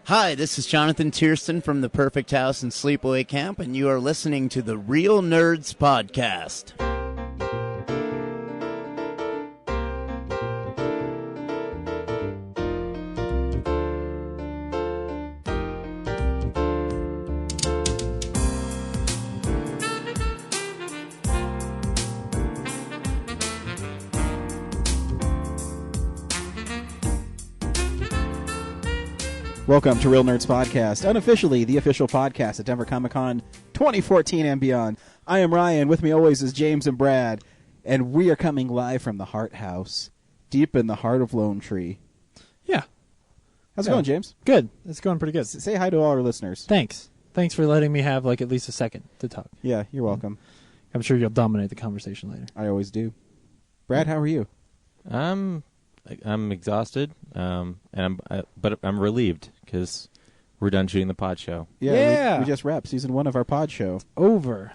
Hi, this is Jonathan Tiersten from the Perfect House and Sleepaway Camp, and you are listening to the Real Nerds Podcast. Welcome to Real Nerds Podcast, unofficially the official podcast at Denver Comic Con 2014 and beyond. I am Ryan. With me always is James and Brad, and we are coming live from the Hart House, deep in the heart of Lone Tree. Yeah. How's it going, James? Good. It's going pretty good. Say hi to all our listeners. Thanks. Thanks for letting me have at least a second to talk. Yeah, you're welcome. I'm sure you'll dominate the conversation later. I always do. Brad, how are you? I'm exhausted, but I'm relieved because we're done shooting the pod show. Yeah. We just wrapped season 1 of our pod show. Over.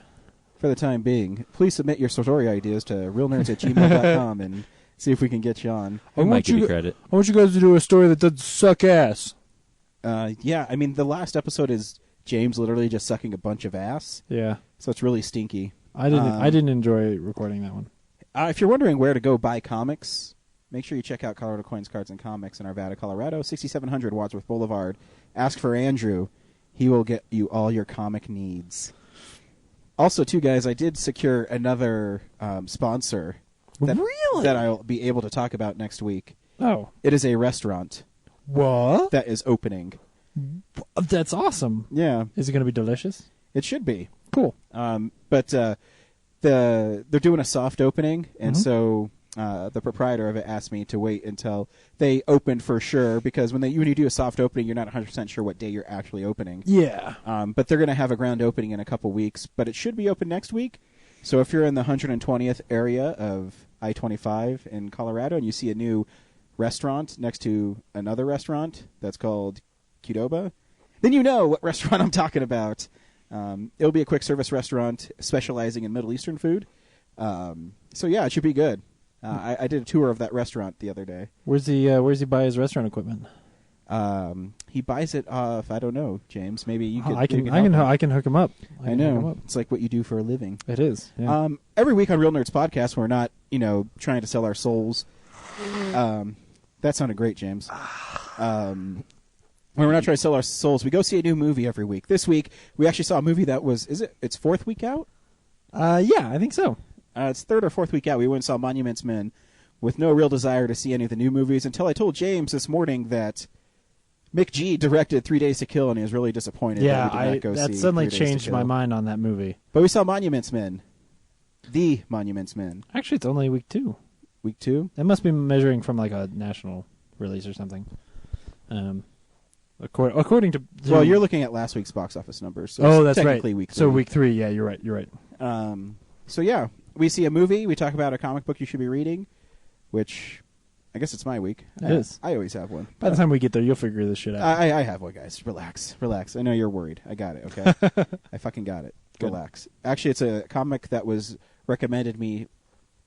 For the time being. Please submit your story ideas to realnerds@gmail.com and see if we can get you on. I might give you credit. I want you guys to do a story that doesn't suck ass. Yeah, I mean, the last episode is James literally just sucking a bunch of ass. Yeah. So it's really stinky. I didn't enjoy recording that one. If you're wondering where to go buy comics, make sure you check out Colorado Coins, Cards, and Comics in Arvada, Colorado, 6700 Wadsworth Boulevard. Ask for Andrew. He will get you all your comic needs. Also, too, guys, I did secure another sponsor that I'll be able to talk about next week. Oh. It is a restaurant. What? That is opening. That's awesome. Yeah. Is it going to be delicious? It should be. Cool. But they're doing a soft opening, and so the proprietor of it asked me to wait until they opened for sure, because when you do a soft opening, you're not 100% sure what day you're actually opening. Yeah. But they're going to have a grand opening in a couple weeks, but it should be open next week. So if you're in the 120th area of I-25 in Colorado and you see a new restaurant next to another restaurant that's called Qdoba, then you know what restaurant I'm talking about. It'll be a quick service restaurant specializing in Middle Eastern food. So yeah, it should be good. I did a tour of that restaurant the other day. Where's he buy his restaurant equipment? He buys it off, I don't know, James. Maybe you could. I can hook him up. I know. It's like what you do for a living. It is. Yeah. Every week on Real Nerds Podcast, we're not, trying to sell our souls. That sounded great, James. When we're not trying to sell our souls, we go see a new movie every week. This week, we actually saw a movie that was, it's 4th week out? Yeah, I think so. It's 3rd or 4th week out. We went and saw Monuments Men with no real desire to see any of the new movies until I told James this morning that Mick G directed 3 Days to Kill, and he was really disappointed that we did not go see that suddenly 3 Days to changed Kill. my mind on that movie. But we saw Monuments Men. The Monuments Men. Actually, it's only week 2. Week 2? It must be measuring from like a national release or something. According to well, you're looking at last week's box office numbers. So that's technically right. Week 3. So week 3, yeah, you're right. So yeah, we see a movie. We talk about a comic book you should be reading, which I guess it's my week. It is. I always have one. By the time we get there, you'll figure this shit out. I have one, guys. Relax. I know you're worried. I got it. Okay, I fucking got it. Good. Relax. Actually, it's a comic that was recommended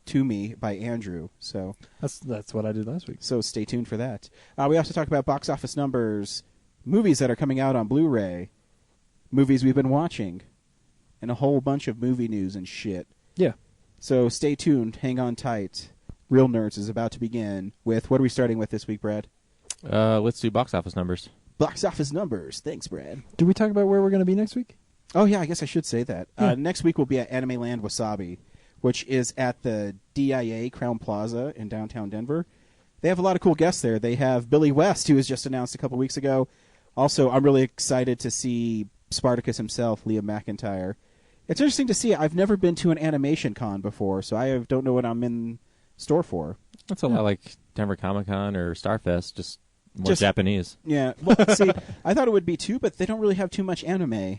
to me by Andrew. So that's what I did last week. So stay tuned for that. We also talk about box office numbers, movies that are coming out on Blu-ray, movies we've been watching, and a whole bunch of movie news and shit. Yeah. So stay tuned. Hang on tight. Real Nerds is about to begin with, what are we starting with this week, Brad? Let's do box office numbers. Box office numbers. Thanks, Brad. Did we talk about where we're going to be next week? Oh, yeah, I guess I should say that. Yeah. Next week we'll be at Anime Land Wasabi, which is at the DIA Crown Plaza in downtown Denver. They have a lot of cool guests there. They have Billy West, who was just announced a couple weeks ago. Also, I'm really excited to see Spartacus himself, Liam McIntyre. It's interesting to see. I've never been to an animation con before, so I don't know what I'm in store for. That's a lot like Denver Comic Con or Starfest, just more Japanese. Yeah. Well, see, I thought it would be too, but they don't really have too much anime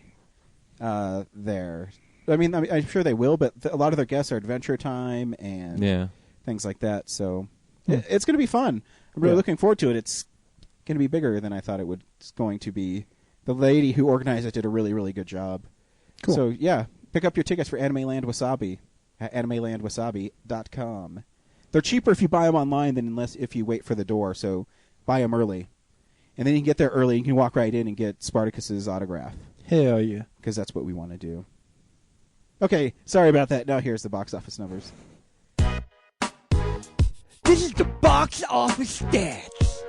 there. I mean, I'm sure they will, but a lot of their guests are Adventure Time and things like that. So it's going to be fun. I'm really looking forward to it. It's going to be bigger than I thought it was going to be. The lady who organized it did a really, really good job. Cool. So, yeah, pick up your tickets for Anime Land Wasabi at animelandwasabi.com. They're cheaper if you buy them online than if you wait for the door, so buy them early. And then you can get there early. You can walk right in and get Spartacus's autograph Hell yeah. because that's what we want to do. Okay, sorry about that. Now here's the box office numbers. This is the box office stats.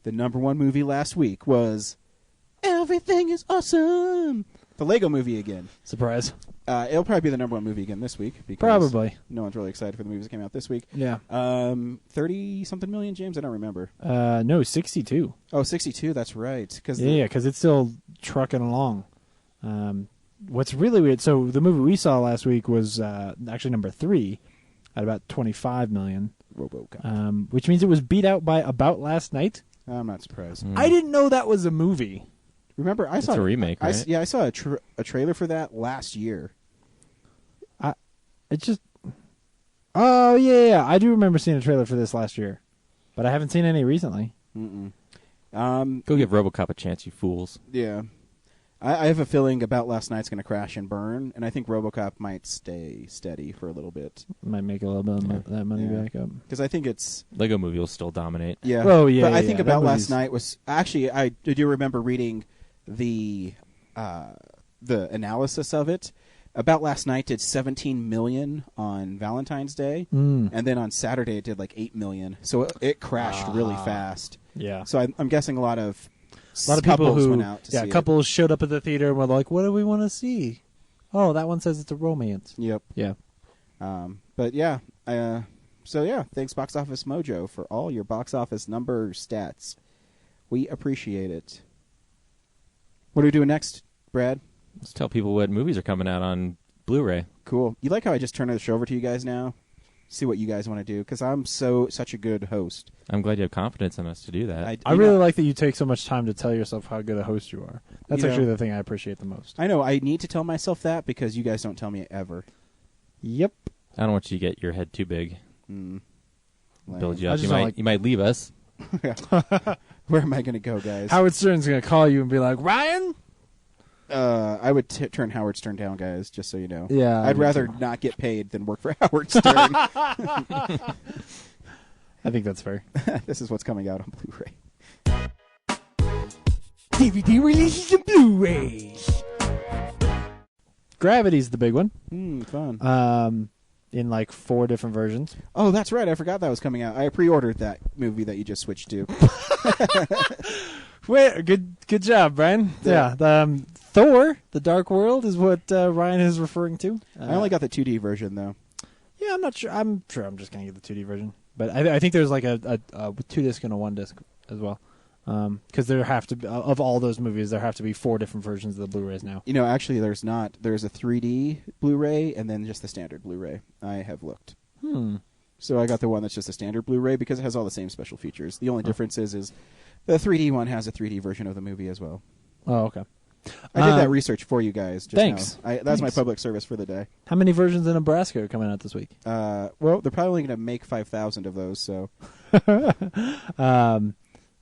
The number one movie last week was Everything is Awesome. The Lego Movie again. Surprise. It'll probably be the number one movie again this week. Because Probably. No one's really excited for the movies that came out this week. Yeah. 30-something million, James? I don't remember. No, 62. Oh, 62, that's right. Yeah, because it's still trucking along. What's really weird, so the movie we saw last week was actually number 3 at about 25 million. RoboCop. Which means it was beat out by About Last Night. I'm not surprised. I didn't know that was a movie. Remember, I saw a remake, right? I saw a trailer for that last year. It just... Oh, yeah. I do remember seeing a trailer for this last year. But I haven't seen any recently. Mm-mm. Go give RoboCop a chance, you fools. Yeah. I have a feeling About Last Night's going to crash and burn, and I think RoboCop might stay steady for a little bit. Might make a little bit of that money Yeah. back up. Because I think it's... Lego Movie will still dominate. Yeah. Oh, yeah, But I yeah, think that About Last movie's- Night was... Actually, I do remember reading the analysis of it. About Last Night did 17 million on Valentine's Day, and then on Saturday it did like 8 million. So it crashed really fast. Yeah. So I'm guessing a lot of people couples who went out to see it. couples showed up at the theater and were like, "What do we want to see?" Oh, that one says it's a romance. Yep. Yeah. But yeah, so yeah, thanks Box Office Mojo for all your box office number stats. We appreciate it. What are we doing next, Brad? Let's tell people what movies are coming out on Blu-ray. Cool. You like how I just turn the show over to you guys now? See what you guys want to do, because I'm such a good host. I'm glad you have confidence in us to do that. I really like that you take so much time to tell yourself how good a host you are. That's You actually know- the thing I appreciate the most. I know I need to tell myself that because you guys don't tell me ever. Yep. I don't want you to get your head too big. Lame. Build you I up. just You don't might, like- you might leave us. Where am I going to go, guys? Howard Stern's going to call you and be like, "Ryan?" I would turn Howard Stern down, guys, just so you know. Yeah, I I'd would rather too. not get paid than work for Howard Stern. I think that's fair. This is what's coming out on Blu-ray. DVD releases and Blu-rays. Gravity's the big one. Fun. In like 4 different versions. Oh, that's right. I forgot that was coming out. I pre-ordered that movie that you just switched to. Wait, good job, Brian. Yeah. Yeah. Thor: The Dark World is what Ryan is referring to. I only got the 2D version, though. Yeah, I'm not sure. I'm sure I'm just gonna get the 2D version, but I think there's like a 2-disc and a 1-disc as well. Because there have to be, of all those movies, there have to be 4 different versions of the Blu-rays now. You know, actually, there's not. There's a 3D Blu-ray and then just the standard Blu-ray. I have looked. So I got the one that's just a standard Blu-ray because it has all the same special features. The only difference is the 3D one has a 3D version of the movie as well. Oh, okay. I did that research for you guys just thanks. now. That's my Thanks. public service for the day. How many versions of Nebraska are coming out this week? Well, they're probably only going to make 5,000 of those, so...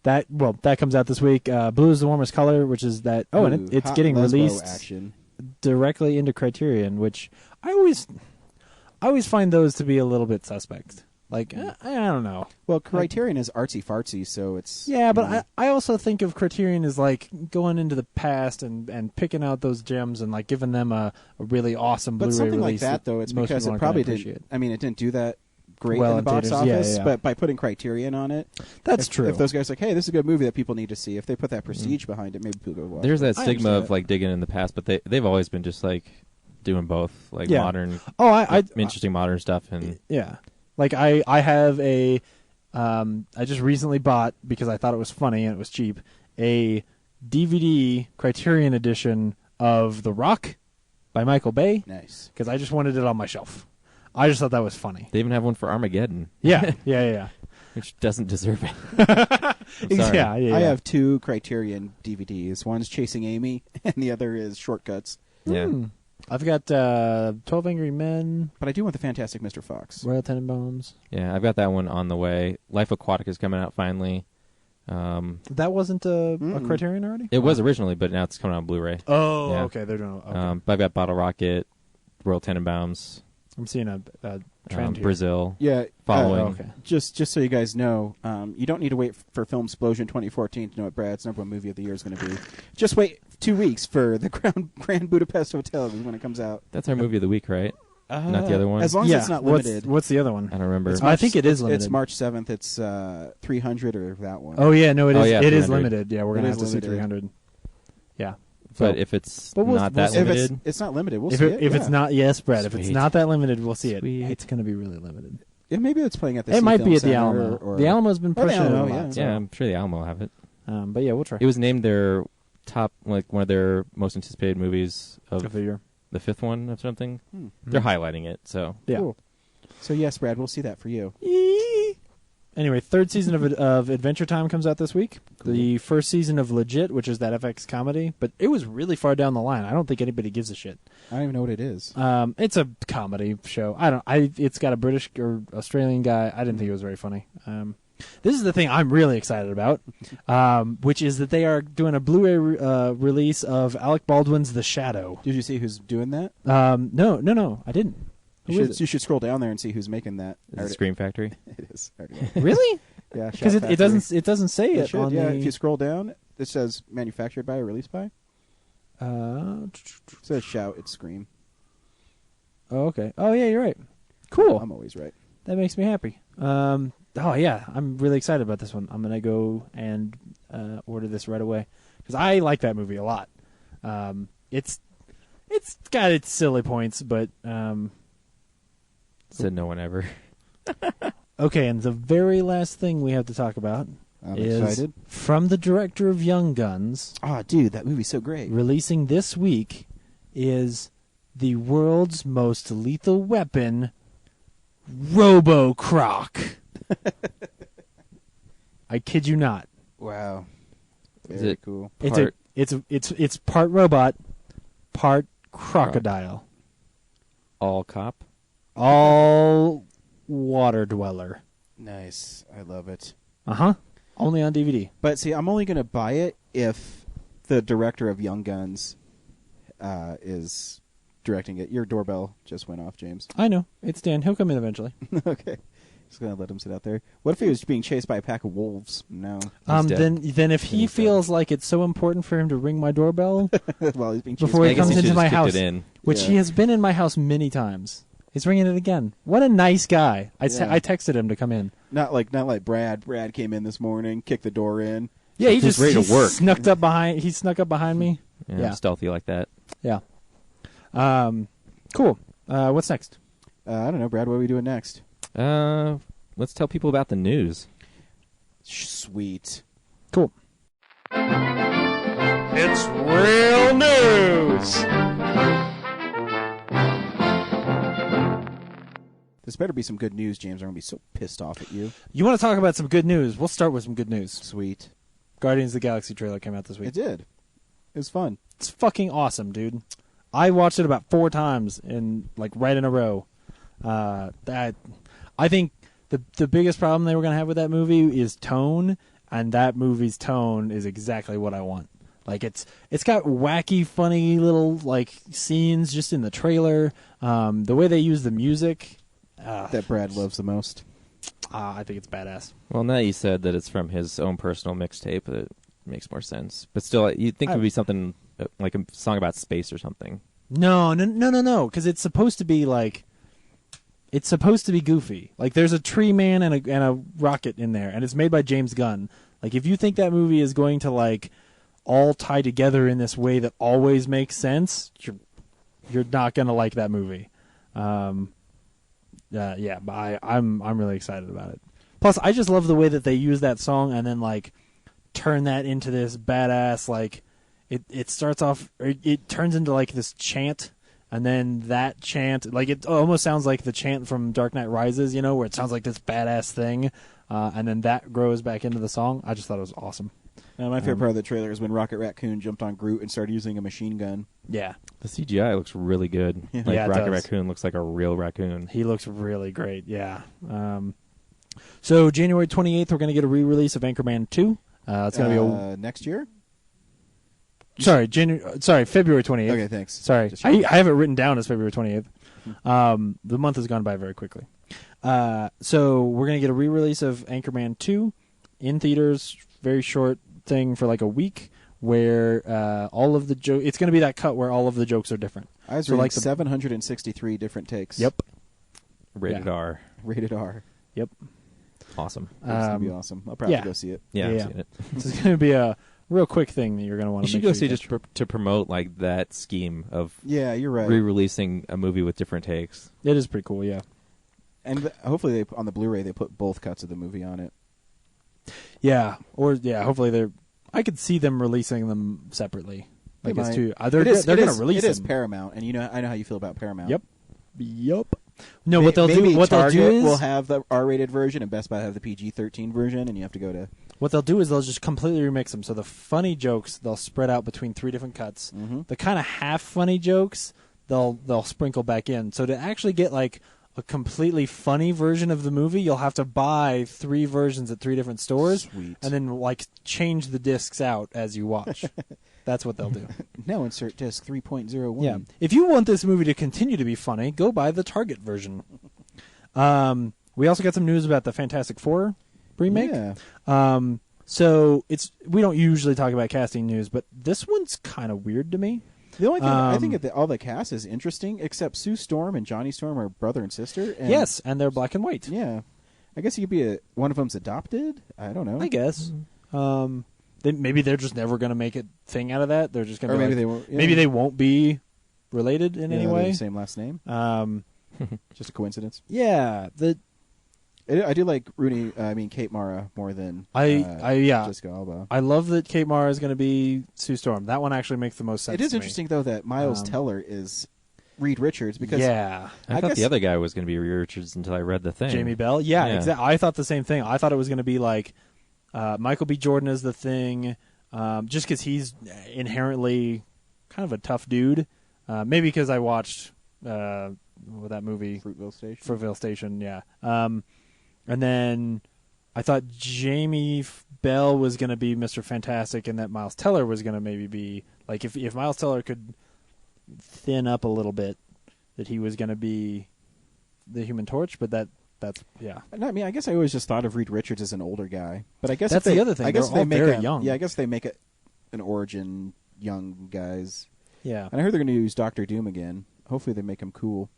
That comes out this week. Blue is the warmest color, which is that. Oh, and Ooh, it's hot getting lesbo released action. directly into Criterion, which I always find those to be a little bit suspect. Like I don't know. Well, Criterion is artsy-fartsy, so it's... Yeah, but I also think of Criterion as like going into the past and picking out those gems and like giving them a really awesome But Blu-ray something like release. that, though, it's most because people it aren't probably gonna didn't... appreciate. I mean, it didn't do that great Well, in the in box theaters, yeah, office, yeah. but by putting Criterion on it... That's true. If those guys are like, hey, this is a good movie that people need to see, if they put that prestige behind it, maybe people go watch There's it. that I stigma understand of like digging in the past, but they've always been just like doing both, like Yeah. modern, Oh, I interesting modern stuff, and yeah. Like I have a I just recently bought, because I thought it was funny and it was cheap, a DVD Criterion edition of The Rock by Michael Bay, Nice. because I just wanted it on my shelf. I just thought that was funny. they even have one for Armageddon, Yeah. which doesn't deserve it. I'm sorry. Yeah. I have 2 Criterion DVDs. One's Chasing Amy, and the other is Shortcuts. Yeah. I've got 12 Angry Men, But I do want the Fantastic Mr. Fox. Royal Tenenbaums. Yeah, I've got that one on the way. Life Aquatic is coming out finally. That wasn't a Criterion already? It was originally, but now it's coming out on Blu-ray. Oh, Yeah. okay. They're doing okay. But I've got Bottle Rocket, Royal Tenenbaums. I'm seeing a trend here. Brazil. Yeah, Following. Oh, okay. Just so you guys know, you don't need to wait for Film Explosion 2014 to know what Brad's number one movie of the year is going to be. Just wait 2 weeks for the Grand Budapest Hotel when it comes out. That's our movie of the week, right? Not the other one? As long as it's not limited. What's the other one? I don't remember. It's I think it is limited. It's March 7th. It's 300 or that one. Oh yeah, no, it is. Oh, yeah, it is 300. limited. Yeah, we're It gonna is have to see limited. 300. Yeah. But So- if it's But we'll- not we'll that see. If limited, it's not limited, we'll if see it, it. if yeah. it's not, yes, Brad. If it's Sweet. not that limited, we'll see it. Sweet. It's gonna be really limited. Yeah, maybe it's playing at the It Sea might Film be at the Center Alamo. or The Alamo's been Or the pushing it a Alamo, lot. yeah. so- yeah, I'm sure the Alamo will have it. But yeah, we'll try. It was named their top, like one of their most anticipated movies of of the year. the fifth one of something. Hmm. They're highlighting it, so Yeah. Cool. So yes, Brad, we'll see that for you. Anyway, third season of Adventure Time comes out this week. Cool. The first season of Legit, which is that FX comedy, but it was really far down the line. I don't think anybody gives a shit. I don't even know what it is. It's a comedy show. It's got a British or Australian guy. I didn't think it was very funny. This is the thing I'm really excited about, which is that they are doing a Blu-ray release of Alec Baldwin's The Shadow. Did you see who's doing that? No, I didn't. Who is it? You should scroll down there and see who's making that. is it Scream Factory. It is. Really? Yeah, Because Shout it doesn't say Factory. it It should, on yeah. the. If you scroll down, it says manufactured by or released by. It It says Shout. It's Scream. Oh, okay. Oh, yeah, you're right. Cool. I'm always right. That makes me happy. Oh, yeah. I'm really excited about this one. I'm going to go and order this right away. Because I like that movie a lot. It's got its silly points, but... Said no one ever. okay, and the very last thing we have to talk about I'm is excited. from the director of Young Guns, Oh, dude, that movie's so great. releasing this week is the world's most lethal weapon, Robo-Croc. I kid you not. Wow. Is Very it- cool. It's part robot, part crocodile, All cop. all water dweller. Nice. I love it. Only on DVD. But see, I'm only going to buy it if the director of Young Guns is directing it. Your doorbell just went off, James. I know. It's Dan. He'll come in eventually. Okay. Just going to let him sit out there. What if he was being chased by a pack of wolves? No. He's dead. Then if he He's dead. feels like it's so important for him to ring my doorbell, While he's being chased Before by he I guess comes he into should've my just kicked house. it in. which Yeah. he has been in my house many times. He's ringing it again. What a nice guy. I Yeah. texted him to come in. Not like Brad. Brad came in this morning, kicked the door in. Yeah, he He's just ready to he work. snuck up behind me. Yeah, Yeah. I'm stealthy like that. Yeah. Cool. What's next? I don't know, Brad. What are we doing next? Let's tell people about the news. Sweet. Cool. It's real news. This better be some good news, James. I'm going to be so pissed off at you. You want to talk about some good news? We'll start with some good news. Sweet. Guardians of the Galaxy trailer came out this week. It did. It was fun. It's fucking awesome, dude. I watched it about 4 times right in a row. That I think the biggest problem they were gonna have with that movie is tone, and that movie's tone is exactly what I want. Like it's got wacky, funny little like scenes just in the trailer. The way they use the music, That Brad loves the most. I think it's badass. Well, now you said that it's from his own personal mixtape. It makes more sense. But still, you'd think it would be something like a song about space or something. No, because it's supposed to be like. It's supposed to be goofy. Like there's a tree man and a rocket in there, and it's made by James Gunn. Like if you think that movie is going to like all tie together in this way that always makes sense, you're not gonna like that movie. Yeah, but I'm really excited about it. Plus, I just love the way that they use that song and then like turn that into this badass like it starts off. It turns into like this chant. And then that chant, like it almost sounds like the chant from Dark Knight Rises, you know, where it sounds like this badass thing, and then that grows back into the song. I just thought it was awesome. My favorite part of the trailer is when Rocket Raccoon jumped on Groot and started using a machine gun. Yeah, The CGI looks really good. Yeah. Like Yeah, it Rocket does. Raccoon looks like a real raccoon. he looks really great. Yeah. So January 28th, we're going to get a re-release of Anchorman 2. It's going to be next year? February 28th. Okay, thanks. Sorry, Just I have it written down as February 28th. The month has gone by very quickly. So we're going to get a re-release of Anchorman 2 in theaters, very short thing for like a week, where all of the jokes, it's going to be that cut where all of the jokes are different. I was So reading like 763 different takes. Yep. Rated Yeah. R. Rated R. Yep. Awesome. It's going to be awesome. I'll probably yeah. go see it. Yeah, Yeah. I've seen it. So it's going to be a real quick thing that you're going to want You to should make go sure see you just catch. to promote like that scheme of Yeah, you're right. re-releasing a movie with different takes. It is pretty cool, yeah. And hopefully on the Blu-ray they put both cuts of the movie on it. Yeah, or yeah, hopefully they're. I could see them releasing them separately. Like They it's might. too. It is- They're it going is- to release It is them. Paramount, and I know how you feel about Paramount. Yep. No, what they'll Maybe do. What they'll Target do is will have the R-rated version, and Best Buy have the PG-13 version, and you have to go to. what they'll do is they'll just completely remix them. So the funny jokes they'll spread out between 3 different cuts. Mhm. The kind of half funny jokes they'll sprinkle back in. So to actually get like a completely funny version of the movie, you'll have to buy 3 versions at 3 different stores, Sweet. and then like change the discs out as you watch. That's what they'll do. Now insert disc 3.01. Yeah. If you want this movie to continue to be funny, go buy the Target version. We also got some news about the Fantastic Four remake. Yeah. So we don't usually talk about casting news, but this one's kind of weird to me. The only thing I think that all the cast is interesting, except Sue Storm and Johnny Storm are brother and sister. And Yes, and they're black and white. Yeah. I guess you could be one of them's adopted. I don't know. I guess. Maybe they're just never going to make a thing out of that. They're just going to. Or maybe they won't. Yeah. Maybe they won't be related in Yeah, any they're way. the same last name. Just a coincidence. Yeah. I do like Kate Mara more than yeah. Jessica Alba. I love that Kate Mara is going to be Sue Storm. That one actually makes the most sense. It is to me. interesting though that Miles Teller is Reed Richards because Yeah. I thought guess- the other guy was going to be Reed Richards until I read the thing. Jamie Bell. Yeah, Yeah. exactly. I thought the same thing. I thought it was going to be like Michael B. Jordan is the Thing, just because he's inherently kind of a tough dude. Maybe because I watched that movie, Fruitvale Station. Yeah. And then I thought Jamie Bell was going to be Mr. Fantastic, and that Miles Teller was going to maybe be like if Miles Teller could thin up a little bit, that he was going to be the Human Torch. But that's yeah. No, I mean, I guess I always just thought of Reed Richards as an older guy, but I guess That's if they, the other thing. I guess They're if they all make very young. Yeah, I guess they make an origin young guys. Yeah. And I heard they're going to use Doctor Doom again. Hopefully, they make him cool.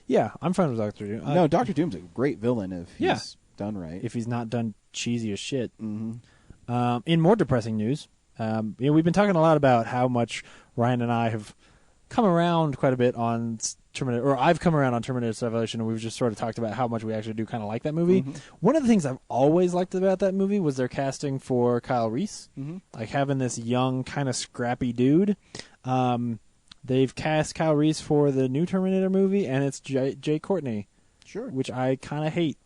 Yeah, I'm fine with Doctor Doom. No, Doctor Doom's a great villain if he's Yeah. done right. If he's not done cheesy as shit. Mm-hmm. In more depressing news, we've been talking a lot about how much Ryan and I have come around quite a bit on Terminator, or I've come around on Terminator Salvation, and we've just sort of talked about how much we actually do kind of like that movie. Mm-hmm. One of the things I've always liked about that movie was their casting for Kyle Reese, like having this young, kind of scrappy dude. They've cast Kyle Reese for the new Terminator movie, and it's Jay Courtney, Sure. which I kind of hate.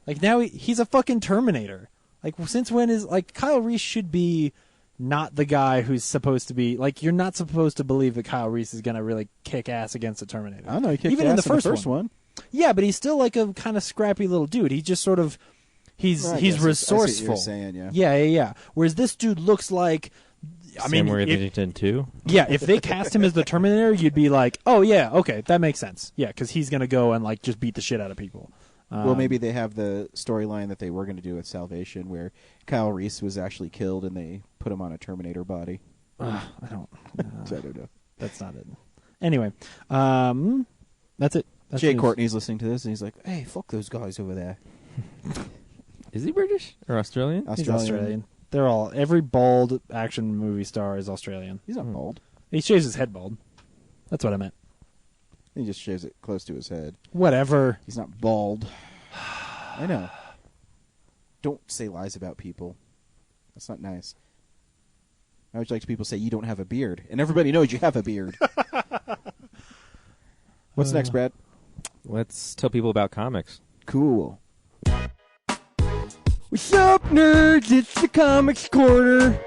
Like now he's a fucking Terminator. Like since when is like Kyle Reese should be not the guy who's supposed to be like you're not supposed to believe that Kyle Reese is gonna really kick ass against the Terminator. I don't know. He kicked even ass in the first one. Yeah, but he's still like a kind of scrappy little dude. He just sort of he's Well, I he's guess I see what resourceful. you're saying, yeah. Yeah. Whereas this dude looks like Samuel Worthington too. yeah, if they cast him as the Terminator, you'd be like, oh yeah, okay, that makes sense. Yeah, because he's gonna go and like just beat the shit out of people. Well, maybe they have the storyline that they were going to do with Salvation, where Kyle Reese was actually killed and they put him on a Terminator body. I don't. So I don't know. That's not it. Anyway, that's it. That's Jay news. Courtney's listening to this and he's like, "Hey, fuck those guys over there." Is he British or Australian? He's Australian. They're all every bald action movie star is Australian. He's not bald. He shaves his head bald. That's what I meant. He just shaves it close to his head. Whatever. He's not bald. I know. Don't say lies about people. That's not nice. I always like people say you don't have a beard, and everybody knows you have a beard. What's next, Brad? Let's tell people about comics. Cool. What's up, nerds? It's the Comics Corner.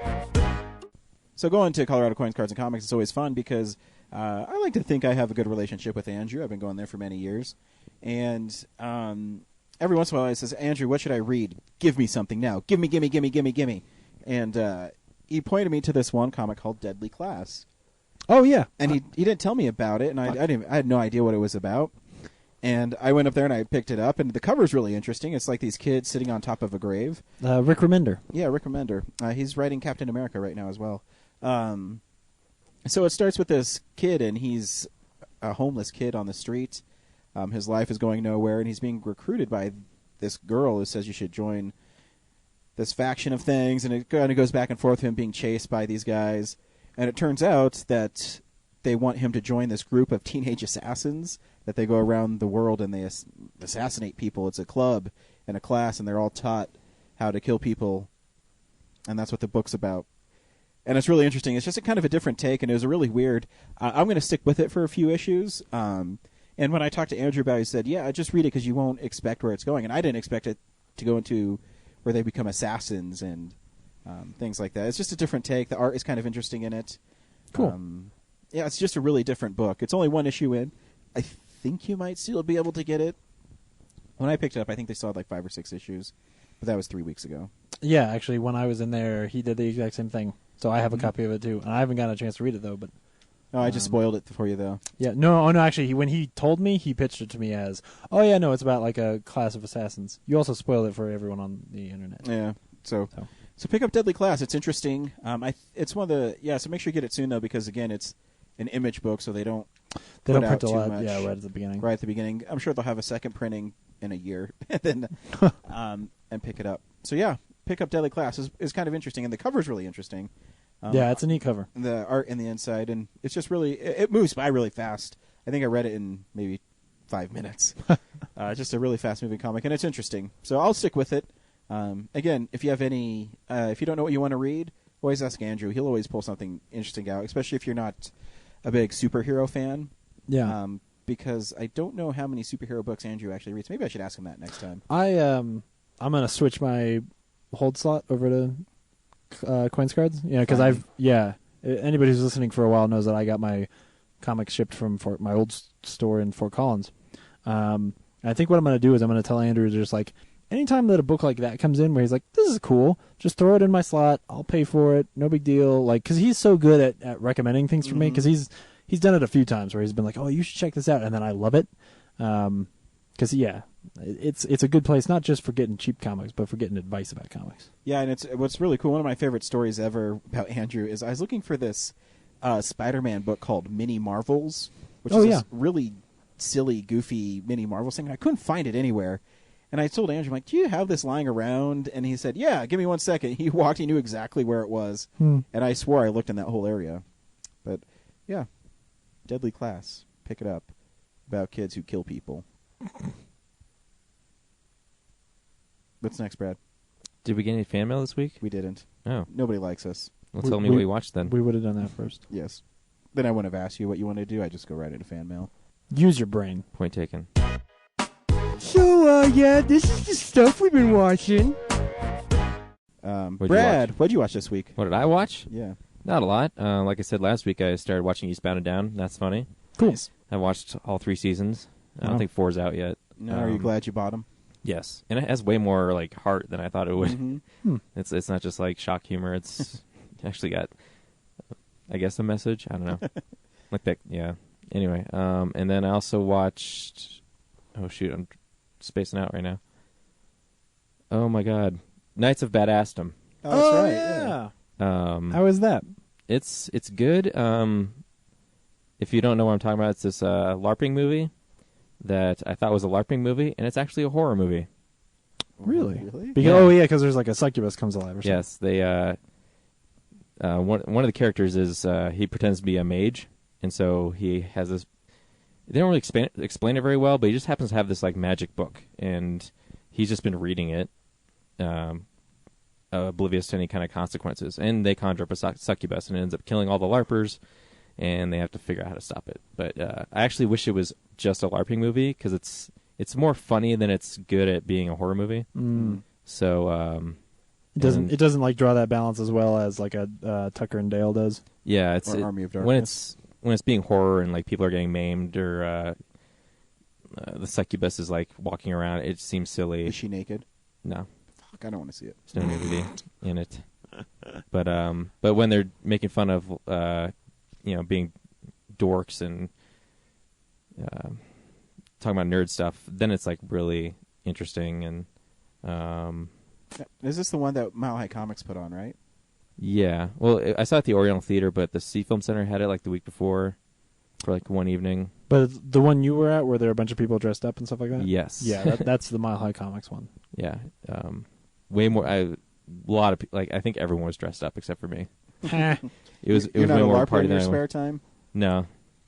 So going to Colorado Coins, Cards, and Comics is always fun because I like to think I have a good relationship with Andrew. I've been going there for many years. And every once in a while he says, Andrew, what should I read? Give me something now. Give me. And he pointed me to this one comic called Deadly Class. Oh yeah. And he didn't tell me about it, and I had no idea what it was about. And I went up there and I picked it up, and the cover's really interesting. It's like these kids sitting on top of a grave. Rick Remender. Yeah, Rick Remender. He's writing Captain America right now as well. So it starts with this kid, and he's a homeless kid on the street. His life is going nowhere, and he's being recruited by this girl who says you should join this faction of things, and it kind of goes back and forth, him being chased by these guys. And it turns out that they want him to join this group of teenage assassins that they go around the world and they assassinate people. It's a club and a class, and they're all taught how to kill people, and that's what the book's about. And it's really interesting. It's just a kind of a different take, and it was really weird. I'm going to stick with it for a few issues. And when I talked to Andrew about it, he said, yeah, just read it because you won't expect where it's going. And I didn't expect it to go into where they become assassins and things like that. It's just a different take. The art is kind of interesting in it. Cool. Yeah, it's just a really different book. It's only one issue in. I think you might still be able to get it. When I picked it up, I think they still had like 5 or 6 issues, but that was 3 weeks ago. Yeah, actually, when I was in there, he did the exact same thing. So I have a copy of it too, and I haven't gotten a chance to read it though. But Oh, I just spoiled it for you though. yeah, no. Actually, when he told me, he pitched it to me as, "Oh yeah, no, it's about like a class of assassins." You also spoiled it for everyone on the internet. Yeah. So pick up Deadly Class. It's interesting. It's one of the So make sure you get it soon though, because again, it's an image book, so they don't They don't put print out a too lot. much. Yeah, right at the beginning. Right at the beginning. I'm sure they'll have a second printing in a year, and then and pick it up. So yeah, pick up Deadly Class is kind of interesting, and the cover's really interesting. Yeah, it's a neat cover. The art in the inside, and it's just really it moves by really fast. I think I read it in maybe 5 minutes. Just a really fast moving comic, and it's interesting. So I'll stick with it. Again, if you have any, if you don't know what you want to read, always ask Andrew. He'll always pull something interesting out, especially if you're not a big superhero fan. Yeah. Because I don't know how many superhero books Andrew actually reads. Maybe I should ask him that next time. I'm gonna switch my hold slot over to Coins Cards. Yeah, because anybody who's listening for a while knows that I got my comics shipped from my old store in Fort Collins. I think what I'm gonna do is I'm gonna tell Andrew just like anytime that a book like that comes in where he's like, this is cool, just throw it in my slot. I'll pay for it. No big deal. Like, because he's so good at recommending things for me, because he's done it a few times where he's been like, oh, you should check this out, and then I love it. Because it's a good place not just for getting cheap comics, but for getting advice about comics. Yeah, and it's what's really cool. One of my favorite stories ever about Andrew is I was looking for this Spider-Man book called Mini Marvels, which is this really silly, goofy Mini Marvels thing, and I couldn't find it anywhere. And I told Andrew, I'm like, do you have this lying around? And he said, yeah, give me 1 second. He walked, he knew exactly where it was. And I swore I looked in that whole area. But, yeah, Deadly Class. Pick it up. About kids who kill people. What's next, Brad? Did we get any fan mail this week? We didn't. Oh. Nobody likes us. Well, tell me what you watched then. We would have done that first. Yes. Then I wouldn't have asked you what you wanted to do. I just go right into fan mail. Use your brain. Point taken. So, yeah, this is the stuff we've been watching. Brad, what'd you watch this week? What did I watch? Yeah. Not a lot. Like I said last week, I started watching Eastbound and Down. That's funny. Cool. Nice. I watched all 3 seasons. I don't think 4's out yet. No, are you glad you bought them? Yes, and it has way more like heart than I thought it would. Mm-hmm. It's not just like shock humor. It's actually got, I guess, a message. I don't know. Like that. Yeah. Anyway, and then I also watched. Oh shoot, I'm spacing out right now. Oh my God, Knights of Badassdom. Oh, that's right. Yeah. How is that? It's good. If you don't know what I'm talking about, it's this LARPing movie that I thought was a LARPing movie, and it's actually a horror movie. Really? Really? Because, because there's like a succubus comes alive or something. Yes, they. One of the characters is he pretends to be a mage, and so he has this. They don't really explain it very well, but he just happens to have this like magic book, and he's just been reading it, oblivious to any kind of consequences. And they conjure up a succubus, and it ends up killing all the LARPers, and they have to figure out how to stop it. But I actually wish it was just a LARPing movie because it's more funny than it's good at being a horror movie. So it doesn't like draw that balance as well as like a Tucker and Dale does. Yeah, it's Army of Darkness. when it's being horror and like people are getting maimed or the succubus is like walking around, it seems silly. Is she naked? No, Fuck, I don't want to see it. there's no nudity in it. But when they're making fun of being dorks and talking about nerd stuff, then it's like really interesting. And Is this the one that Mile High Comics put on, right? yeah, well, I saw it at the Oriental Theater, but the Sea Film Center had it like the week before for like one evening. But the one you were at, were there a bunch of people dressed up and stuff like that? Yes. Yeah, that's the Mile High Comics one. Yeah. Way more. A lot of like I think everyone was dressed up except for me. It was You're not way a more LARPer party in your than I spare time? No,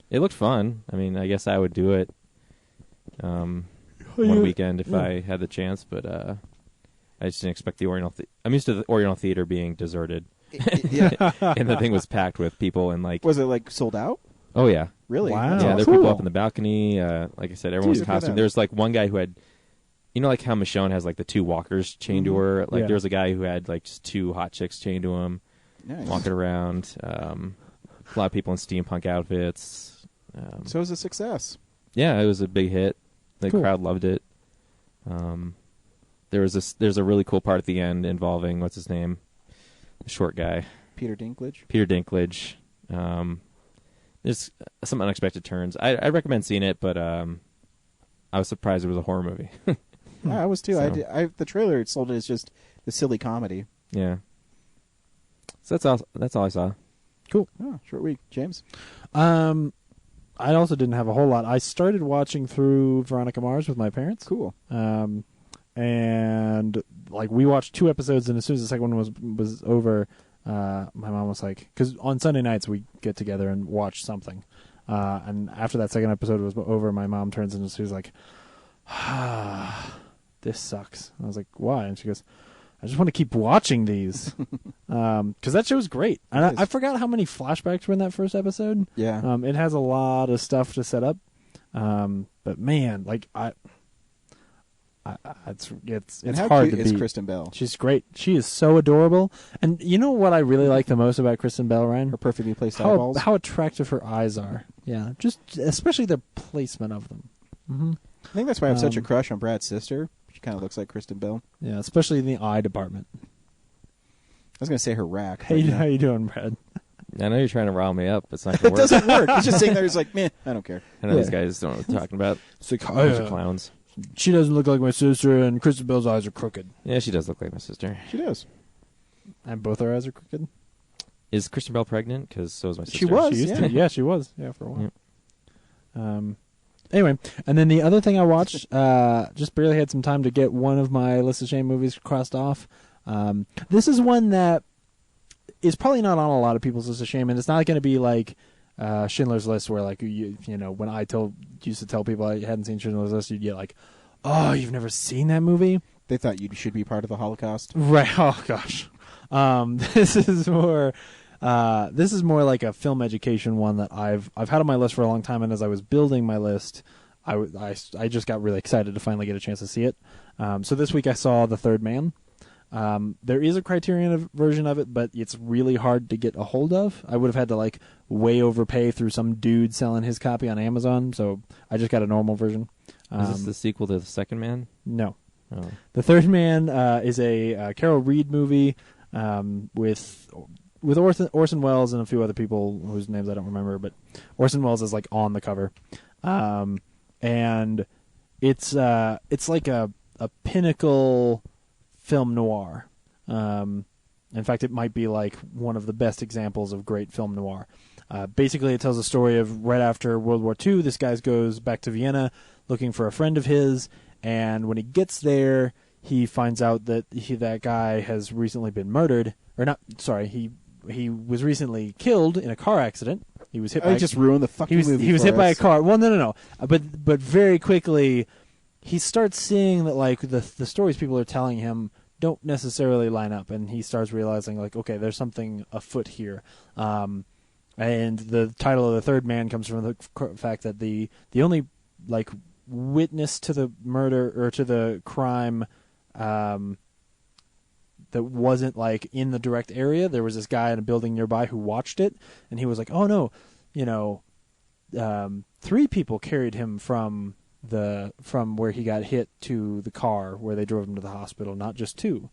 it looked fun. I mean, I guess I would do it one weekend if I had the chance, but I just didn't expect the Oriental. I'm used to the Oriental Theater being deserted, Yeah. and the thing was packed with people and like. Was it like sold out? Oh yeah, Really? Wow. That's yeah. There awesome. were people up in the balcony. Like I said, everyone was Dude, in costume. for them. There's like one guy who had, you know, like how Michonne has like the two walkers chained to her. Like Yeah. there was a guy who had like just two hot chicks chained to him. Nice. Walking around. A lot of people in steampunk outfits. So it was a success. Yeah, it was a big hit. The Cool. crowd loved it. There's a really cool part at the end involving what's his name, the short guy, Peter Dinklage. Peter Dinklage. There's some unexpected turns. I recommend seeing it, but I was surprised it was a horror movie. Yeah, I was too. So- The trailer sold it as just a silly comedy. Yeah. So that's all. That's all I saw. Cool. Oh, short week. James? I also didn't have a whole lot. I started watching through Veronica Mars with my parents. Cool. And like we watched 2 episodes, and as soon as the second one was over, my mom was like, because on Sunday nights we get together and watch something. And after that second episode was over, my mom turns and she was like, "This sucks." And I was like, "Why?" And she goes, "I just want to keep watching these," because that show's great. And It is. I forgot how many flashbacks were in that first episode. Yeah. It has a lot of stuff to set up, but man, like it's and how hard cute to is beat. Kristen Bell? She's great. She is so adorable. And you know what I really like the most about Kristen Bell, Ryan? Her perfectly placed How eyeballs. how attractive her eyes are. Yeah, just especially the placement of them. Mm-hmm. I think that's why I have such a Um, crush on Brad's sister. She kind of looks like Kristen Bell. Yeah, especially in the eye department. I was going to say her rack. Hey, but how you doing, Brad? I know you're trying to rile me up. It's not going It to work. doesn't work. He's just sitting there. He's like, meh, I don't care. I know these guys don't know what they're talking about. It's like, Bunch of clowns. she doesn't look like my sister, and Kristen Bell's eyes are crooked, Yeah, she does look like my sister. She does. and both her eyes are crooked. Is Kristen Bell pregnant? Because so is my sister. She was. She used yeah. to. Yeah, she was. Yeah, for a while. Anyway, and then the other thing I watched, just barely had some time to get one of my list of shame movies crossed off. This is one that is probably not on a lot of people's list of shame, and it's not going to be like Schindler's List, where like you know when I used to tell people I hadn't seen Schindler's List, you'd get like, "Oh, you've never seen that movie?" They thought you should be part of the Holocaust. Right. Oh gosh. This is more like a film education one that I've had on my list for a long time, and as I was building my list, I just got really excited to finally get a chance to see it. So this week I saw The Third Man. There is a Criterion version of it, but it's really hard to get a hold of. I would have had to like way overpay through some dude selling his copy on Amazon, so I just got a normal version. Is this the sequel to The Second Man? No. Oh. The Third Man is a Carol Reed movie with Orson Welles and a few other people whose names I don't remember, but Orson Welles is like on the cover, and it's like a pinnacle film noir. In fact, it might be like one of the best examples of great film noir. Basically, it tells a story of right after World War II, this guy goes back to Vienna looking for a friend of his, and when he gets there, he finds out that that guy has recently been murdered, or not. Sorry, he was recently killed in a car accident. He was hit. I just ruined the fucking movie. He was for hit by a us. car. Well, no. But very quickly, he starts seeing that like the stories people are telling him don't necessarily line up, and he starts realizing like, okay, there's something afoot here. And the title of The Third Man comes from the fact that the only like witness to the murder or to the crime that wasn't like in the direct area. There was this guy in a building nearby who watched it, and he was like, "Oh no, 3 people carried him from where he got hit to the car where they drove him to the hospital, not just 2."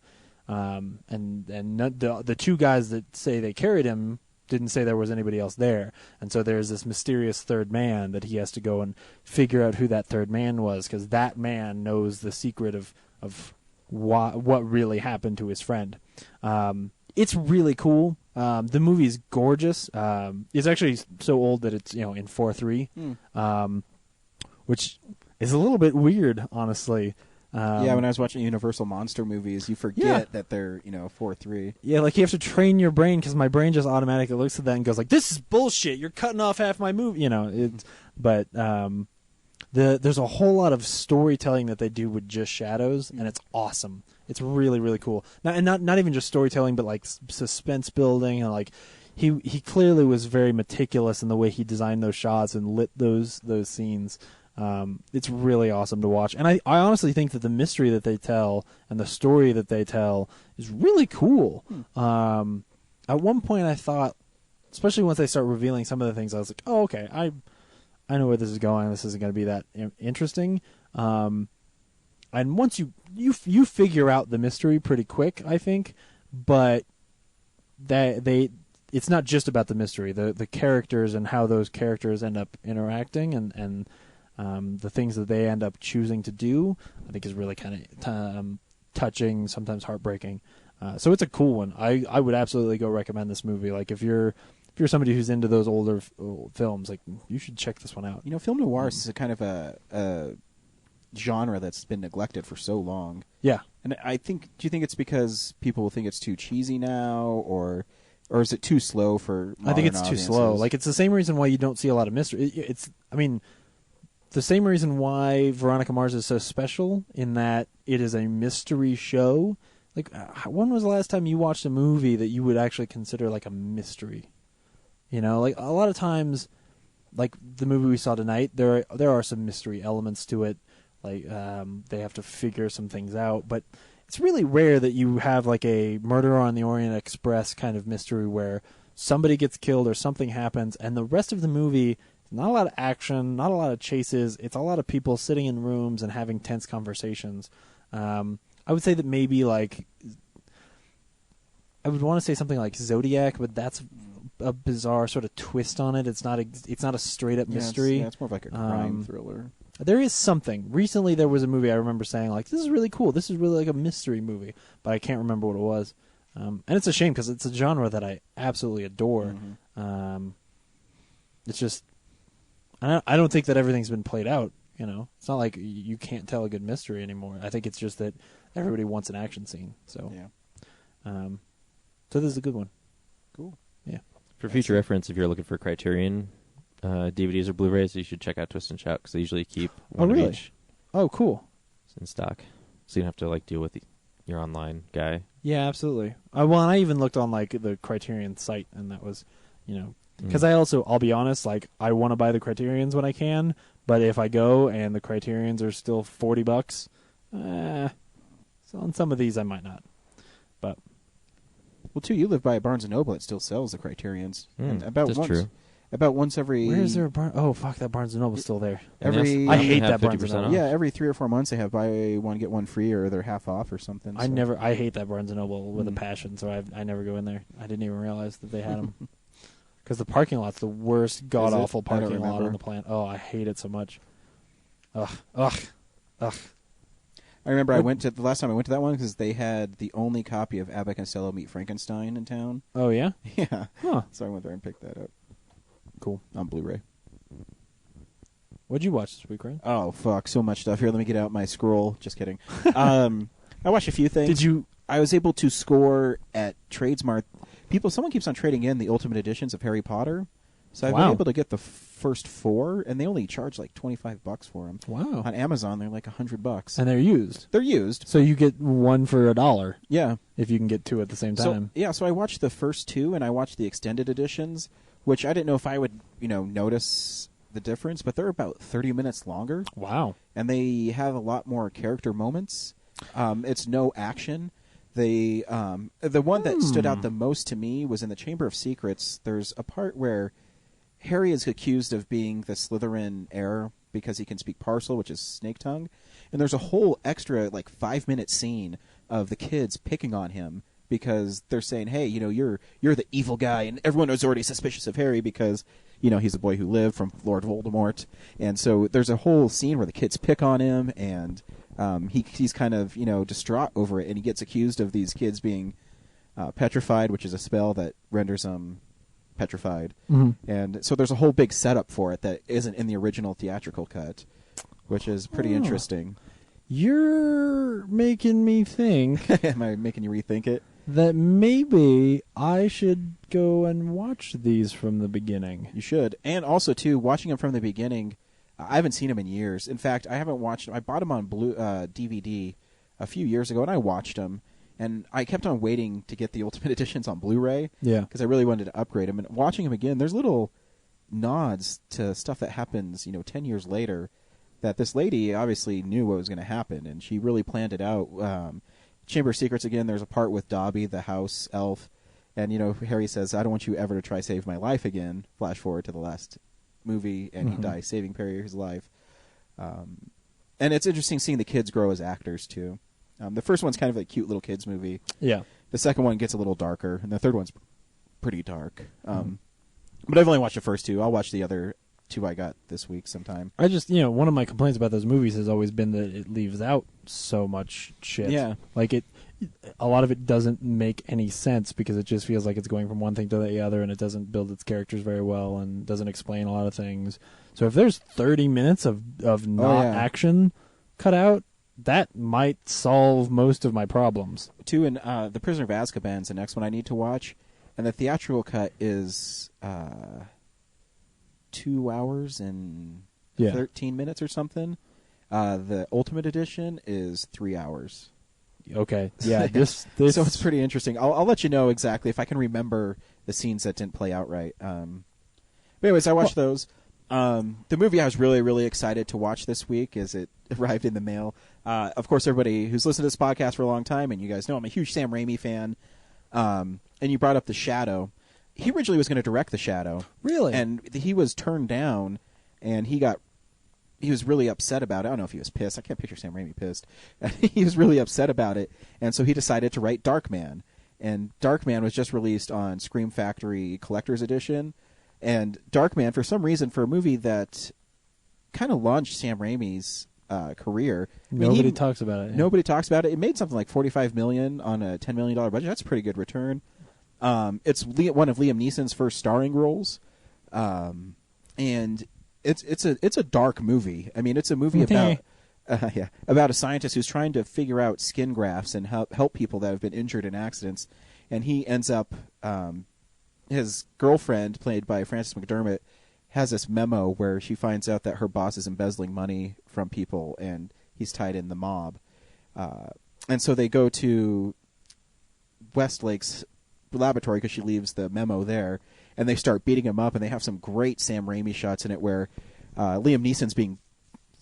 And the 2 guys that say they carried him didn't say there was anybody else there. And so there's this mysterious third man that he has to go and figure out who that third man was, because that man knows the secret of what really happened to his friend. It's really cool. The movie is gorgeous. It's actually so old that it's in 4:3, which is a little bit weird, honestly. When I was watching Universal monster movies, you forget that they're 4:3. Yeah, like you have to train your brain, because my brain just automatically looks at that and goes like, "This is bullshit. You're cutting off half my movie." But there's a whole lot of storytelling that they do with just shadows, and it's awesome. It's really, really cool. Not even just storytelling, but like suspense building, and like he clearly was very meticulous in the way he designed those shots and lit those scenes. It's really awesome to watch, and I honestly think that the mystery that they tell and the story that they tell is really cool. At one point, I thought, especially once they start revealing some of the things, I was like, "Oh, okay, I know where this is going. This isn't going to be that interesting." And once you figure out the mystery pretty quick, I think, but it's not just about the mystery. The characters and how those characters end up interacting and the things that they end up choosing to do, I think is really kind of touching, sometimes heartbreaking. So it's a cool one. I would absolutely go recommend this movie. Like if you're somebody who's into those older films, like you should check this one out. Film noir is a kind of a genre that's been neglected for so long. Yeah. And do you think it's because people will think it's too cheesy now, or is it too slow for modern I think it's audiences? too slow. Like it's the same reason why you don't see a lot of mystery. The same reason why Veronica Mars is so special, in that it is a mystery show. Like, when was the last time you watched a movie that you would actually consider like a mystery? Like a lot of times, like the movie we saw tonight, there are some mystery elements to it. Like they have to figure some things out, but it's really rare that you have like a Murder on the Orient Express kind of mystery where somebody gets killed or something happens, and the rest of the movie, not a lot of action, not a lot of chases. It's a lot of people sitting in rooms and having tense conversations. I would say that maybe like I would want to say something like Zodiac, but that's a bizarre sort of twist on it. It's not a straight up mystery. It's more of like a crime thriller. There is something. Recently, there was a movie I remember saying like, "This is really cool. This is really like a mystery movie," but I can't remember what it was. And it's a shame because it's a genre that I absolutely adore. Mm-hmm. It's just I don't think that everything's been played out. It's not like you can't tell a good mystery anymore. I think it's just that everybody wants an action scene. So so this is a good one. Cool. Yeah. For future reference, if you're looking for Criterion DVDs or Blu-rays, you should check out Twist and Shout, because they usually keep one of each Oh, cool. in stock, so you don't have to like deal with your online guy. Yeah, absolutely. And I even looked on like the Criterion site, and that was, because I'll be honest, like I want to buy the Criterions when I can, but if I go and the Criterions are still $40, so on some of these I might not. But well, too, you live by a Barnes & Noble that still sells the Criterions. And That's true. About once every... Where is there a Barnes? Oh, fuck, that Barnes & Noble's still there. I hate that Barnes & 50% Noble. off. Yeah, every 3 or 4 months they have buy one, get one free, or they're half off or something. I hate that Barnes & Noble with a passion, so I never go in there. I didn't even realize that they had them. Because the parking lot's the worst, god-awful I don't parking lot remember. on the planet. Oh, I hate it so much. Ugh. I remember the last time I went to that one because they had the only copy of Abbott and Costello Meet Frankenstein in town. Oh, yeah? Yeah. Huh. So I went there and picked that up. Cool. On Blu-ray. What'd you watch this week, Ryan? Oh, fuck. So much stuff. Here, let me get out my scroll. Just kidding. I watched a few things. I was able to score at Tradesmart. Someone keeps on trading in the Ultimate Editions of Harry Potter. So I've been able to get the first 4, and they only charge like $25 for them. Wow. On Amazon, they're like $100. And they're used. They're used. So you get one for $1. Yeah. If you can get 2 at the same time. So I watched the first 2, and I watched the extended editions, which I didn't know if I would, notice the difference, but they're about 30 minutes longer. Wow. And they have a lot more character moments. It's no action. The one that stood out the most to me was in the Chamber of Secrets. There's a part where Harry is accused of being the Slytherin heir because he can speak parcel, which is snake tongue. And there's a whole extra 5-minute scene of the kids picking on him because they're saying, hey, you're the evil guy, and everyone was already suspicious of Harry because he's a boy who lived from Lord Voldemort, and so there's a whole scene where the kids pick on him, and he's kind of distraught over it, and he gets accused of these kids being petrified, which is a spell that renders them petrified. And so there's a whole big setup for it that isn't in the original theatrical cut, which is pretty interesting. You're making me think Am I making you rethink it? that maybe I should go and watch these from the beginning. You should. And also, too, watching them from the beginning, I haven't seen them in years. In fact, I haven't watched them. I bought them on DVD a few years ago, and I watched them. And I kept on waiting to get the Ultimate Editions on Blu-ray. Yeah. Because I really wanted to upgrade them. And watching them again, there's little nods to stuff that happens, 10 years later, that this lady obviously knew what was going to happen, and she really planned it out. Chamber of Secrets, again, there's a part with Dobby, the house elf, and, Harry says, I don't want you ever to try save my life again. Flash forward to the last movie, and he dies saving Perry's life. And it's interesting seeing the kids grow as actors, too. The first one's kind of a cute little kids movie. Yeah. The second one gets a little darker, and the third one's pretty dark. But I've only watched the first two. I'll watch the other two I got this week sometime. I just, one of my complaints about those movies has always been that it leaves out so much shit. Yeah. Like a lot of it doesn't make any sense because it just feels like it's going from one thing to the other, and it doesn't build its characters very well and doesn't explain a lot of things. So if there's 30 minutes of not action cut out, that might solve most of my problems. Too, and The Prisoner of Azkaban's the next one I need to watch, and the theatrical cut is 2 hours and 13 minutes or something. The Ultimate Edition is 3 hours. Okay, yeah, this so it's pretty interesting. I'll let you know exactly if I can remember the scenes that didn't play out right. But anyways, I watched those. The movie I was really, really excited to watch this week as it arrived in the mail. Of course, everybody who's listened to this podcast for a long time, and you guys know I'm a huge Sam Raimi fan, and you brought up The Shadow. He originally was going to direct The Shadow. Really? And he was turned down, and he was really upset about it. I don't know if he was pissed. I can't picture Sam Raimi pissed. He was really upset about it, and so he decided to write Darkman. And Darkman was just released on Scream Factory Collector's Edition. And Darkman, for some reason, for a movie that kind of launched Sam Raimi's career, nobody talks about it. Yeah. Nobody talks about it. It made something like $45 million on a $10 million budget. That's a pretty good return. It's one of Liam Neeson's first starring roles, and it's a dark movie. I mean, it's a movie about a scientist who's trying to figure out skin grafts and help people that have been injured in accidents, and he ends up. His girlfriend, played by Frances McDermott, has this memo where she finds out that her boss is embezzling money from people, and he's tied in the mob. And so they go to Westlake's laboratory because she leaves the memo there, and they start beating him up, and they have some great Sam Raimi shots in it where Liam Neeson's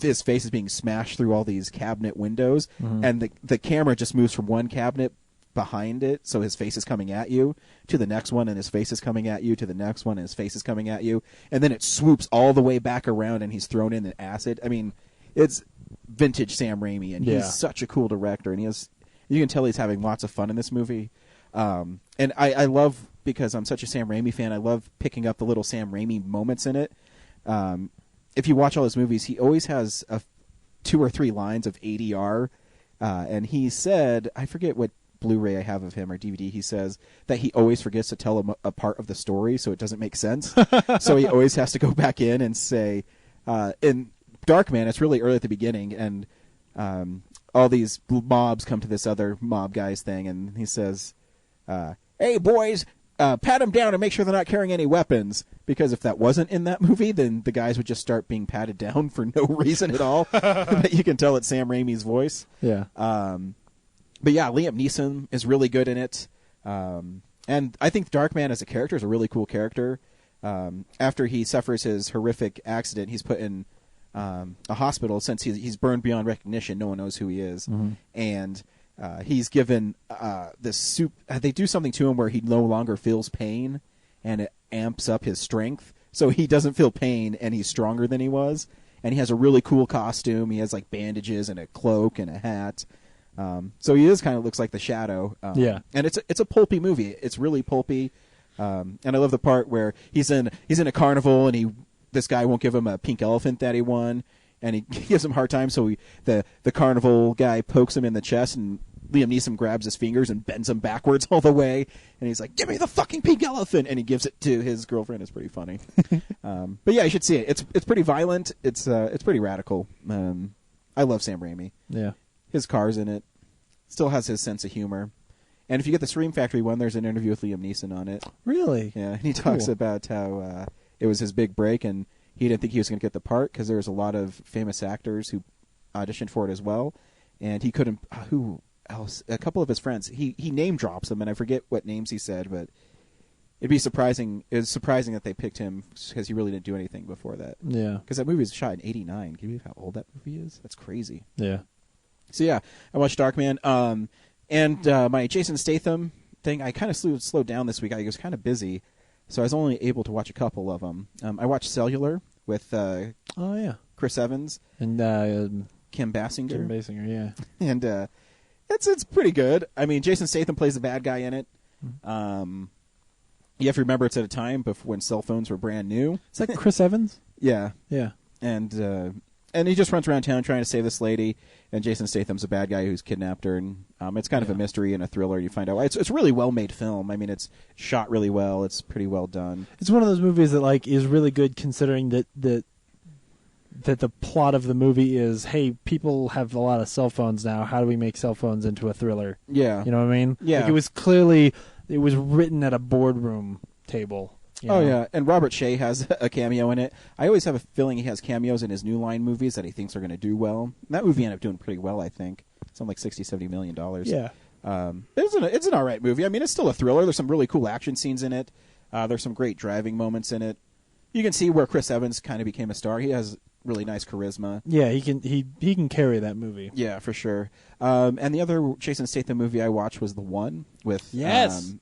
his face is being smashed through all these cabinet windows, and the camera just moves from one cabinet behind it, so his face is coming at you, to the next one, and his face is coming at you, to the next one, and his face is coming at you, and then it swoops all the way back around, and he's thrown in the acid. I mean, it's vintage Sam Raimi, and he's such a cool director, and you can tell he's having lots of fun in this movie. And I love, because I'm such a Sam Raimi fan, I love picking up the little Sam Raimi moments in it. If you watch all his movies, he always has 2 or 3 lines of ADR, and he said, I forget what Blu-ray I have of him or DVD, he says that he always forgets to tell a part of the story, so it doesn't make sense. So he always has to go back in and say, in Darkman, it's really early at the beginning, and all these mobs come to this other mob guy's thing, and he says, hey, boys, pat them down and make sure they're not carrying any weapons, because if that wasn't in that movie, then the guys would just start being patted down for no reason at all. But you can tell it's Sam Raimi's voice. Yeah. But yeah, Liam Neeson is really good in it. And I think Darkman as a character is a really cool character. After he suffers his horrific accident, he's put in a hospital since he's burned beyond recognition. No one knows who he is. And he's given this soup. They do something to him where he no longer feels pain, and it amps up his strength. So he doesn't feel pain, and he's stronger than he was. And he has a really cool costume. He has like bandages and a cloak and a hat. So he is kind of looks like the Shadow. Yeah. And it's a pulpy movie. It's really pulpy. And I love the part where he's in a carnival and this guy won't give him a pink elephant that he won, and he gives him a hard time. So the carnival guy pokes him in the chest, and Liam Neeson grabs his fingers and bends them backwards all the way, and he's like, "Give me the fucking pink elephant!" And he gives it to his girlfriend. It's pretty funny. But yeah, you should see it. It's pretty violent. It's pretty radical. I love Sam Raimi. Yeah. His car's in it. Still has his sense of humor. And if you get the Scream Factory one, there's an interview with Liam Neeson on it. Really? Yeah, and he talks Cool. about how it was his big break, and he didn't think he was going to get the part because there was a lot of famous actors who auditioned for it as well, and he couldn't. Who else? A couple of his friends. He name drops them, and I forget what names he said, but it'd be surprising. It was surprising that they picked him because he really didn't do anything before that. Yeah. Because that movie was shot in '89. Can you believe how old that movie is? That's crazy. Yeah. So yeah, I watched Darkman. And my Jason Statham thing, I kind of slowed down this week. I was kind of busy, so I was only able to watch a couple of them. I watched Cellular with Oh yeah. Chris Evans, And Kim Basinger, Kim Basinger, yeah. and it's pretty good. I mean, Jason Statham plays the bad guy in it. Mm-hmm. You have to remember it's at a time before when cell phones were brand new. Is that Chris Evans? Yeah, Yeah. and he just runs around town trying to save this lady, and Jason Statham's a bad guy who's kidnapped her, and it's kind of a mystery and a thriller. You find out why. It's a really well made film. I mean, it's shot really well. It's pretty well done. It's one of those movies that like is really good considering that the plot of the movie is, hey, people have a lot of cell phones now. How do we make cell phones into a thriller? Yeah, You know what I mean? Yeah. Like it was written at a boardroom table. you Oh know? yeah, and Robert Shea has a cameo in it. I always have a feeling he has cameos in his New Line movies that he thinks are going to do well. And that movie ended up doing pretty well, I think. Something like $60-70 million. Yeah. It's an all right movie. I mean, it's still a thriller. There's some really cool action scenes in it. There's some great driving moments in it. You can see where Chris Evans kind of became a star. He has really nice charisma. Yeah, he can carry that movie. Yeah, for sure. And the other Jason Statham movie I watched was The One with Yes.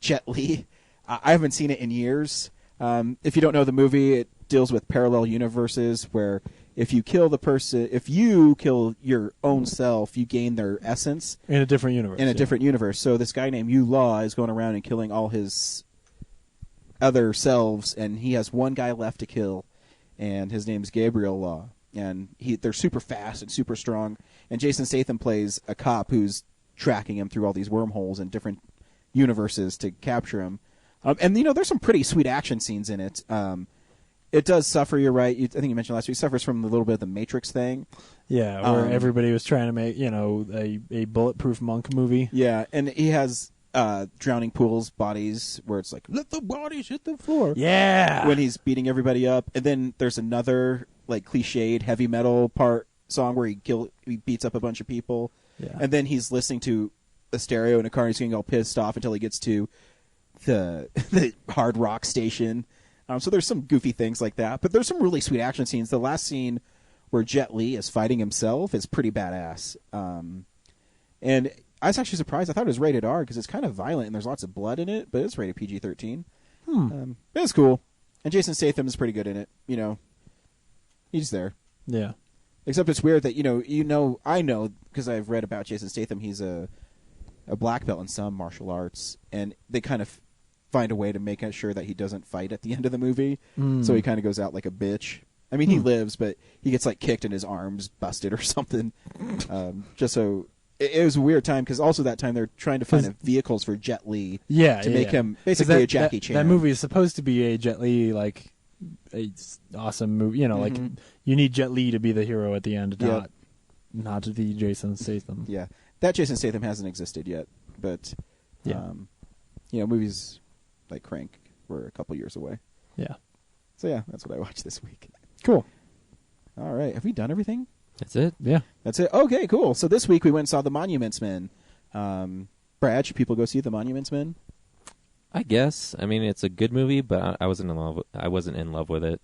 Jet Li. I haven't seen it in years. If you don't know the movie, it deals with parallel universes where if you kill your own self, you gain their essence In a different universe. in a yeah. different universe. So this guy named Yu Law is going around and killing all his other selves, and he has one guy left to kill, and his name's Gabriel Law. And they're super fast and super strong. And Jason Statham plays a cop who's tracking him through all these wormholes in different universes to capture him. And there's some pretty sweet action scenes in it. It does suffer. You're right. I think you mentioned last week. It suffers from a little bit of the Matrix thing. Yeah, where everybody was trying to make a bulletproof monk movie. Yeah, and he has drowning pools bodies where it's like let the bodies hit the floor. Yeah. When he's beating everybody up, and then there's another like cliched heavy metal song where he beats up a bunch of people. Yeah. And then he's listening to a stereo in a car and he's getting all pissed off until he gets to the hard rock station. So there's some goofy things like that, but there's some really sweet action scenes. The last scene where Jet Li is fighting himself is pretty badass. And I was actually surprised. I thought it was rated R because it's kind of violent and there's lots of blood in it, but it's rated PG-13. It's cool. And Jason Statham is pretty good in it. He's there. Yeah. Except it's weird that I know because I've read about Jason Statham. He's a black belt in some martial arts, and they kind of find a way to make sure that he doesn't fight at the end of the movie. So he kind of goes out like a bitch. I mean, he lives, but he gets like kicked and his arms busted or something. Just so it was a weird time because also that time they're trying to find vehicles for Jet Li. Yeah. to make him 'Cause basically a Jackie Chan. That movie is supposed to be a Jet Li like a awesome movie. Like you need Jet Li to be the hero at the end, Yeah. not to be Jason Statham. Yeah, that Jason Statham hasn't existed yet, but Yeah. Movies like Crank were a couple years away. Yeah. So yeah, that's what I watched this week. Cool. All right, have we done everything? That's it. Yeah. That's it. Okay, cool. So this week we went and saw The Monuments Men. Brad, should people go see The Monuments Men? I guess. I mean, it's a good movie, but I wasn't in love. I wasn't in love with it.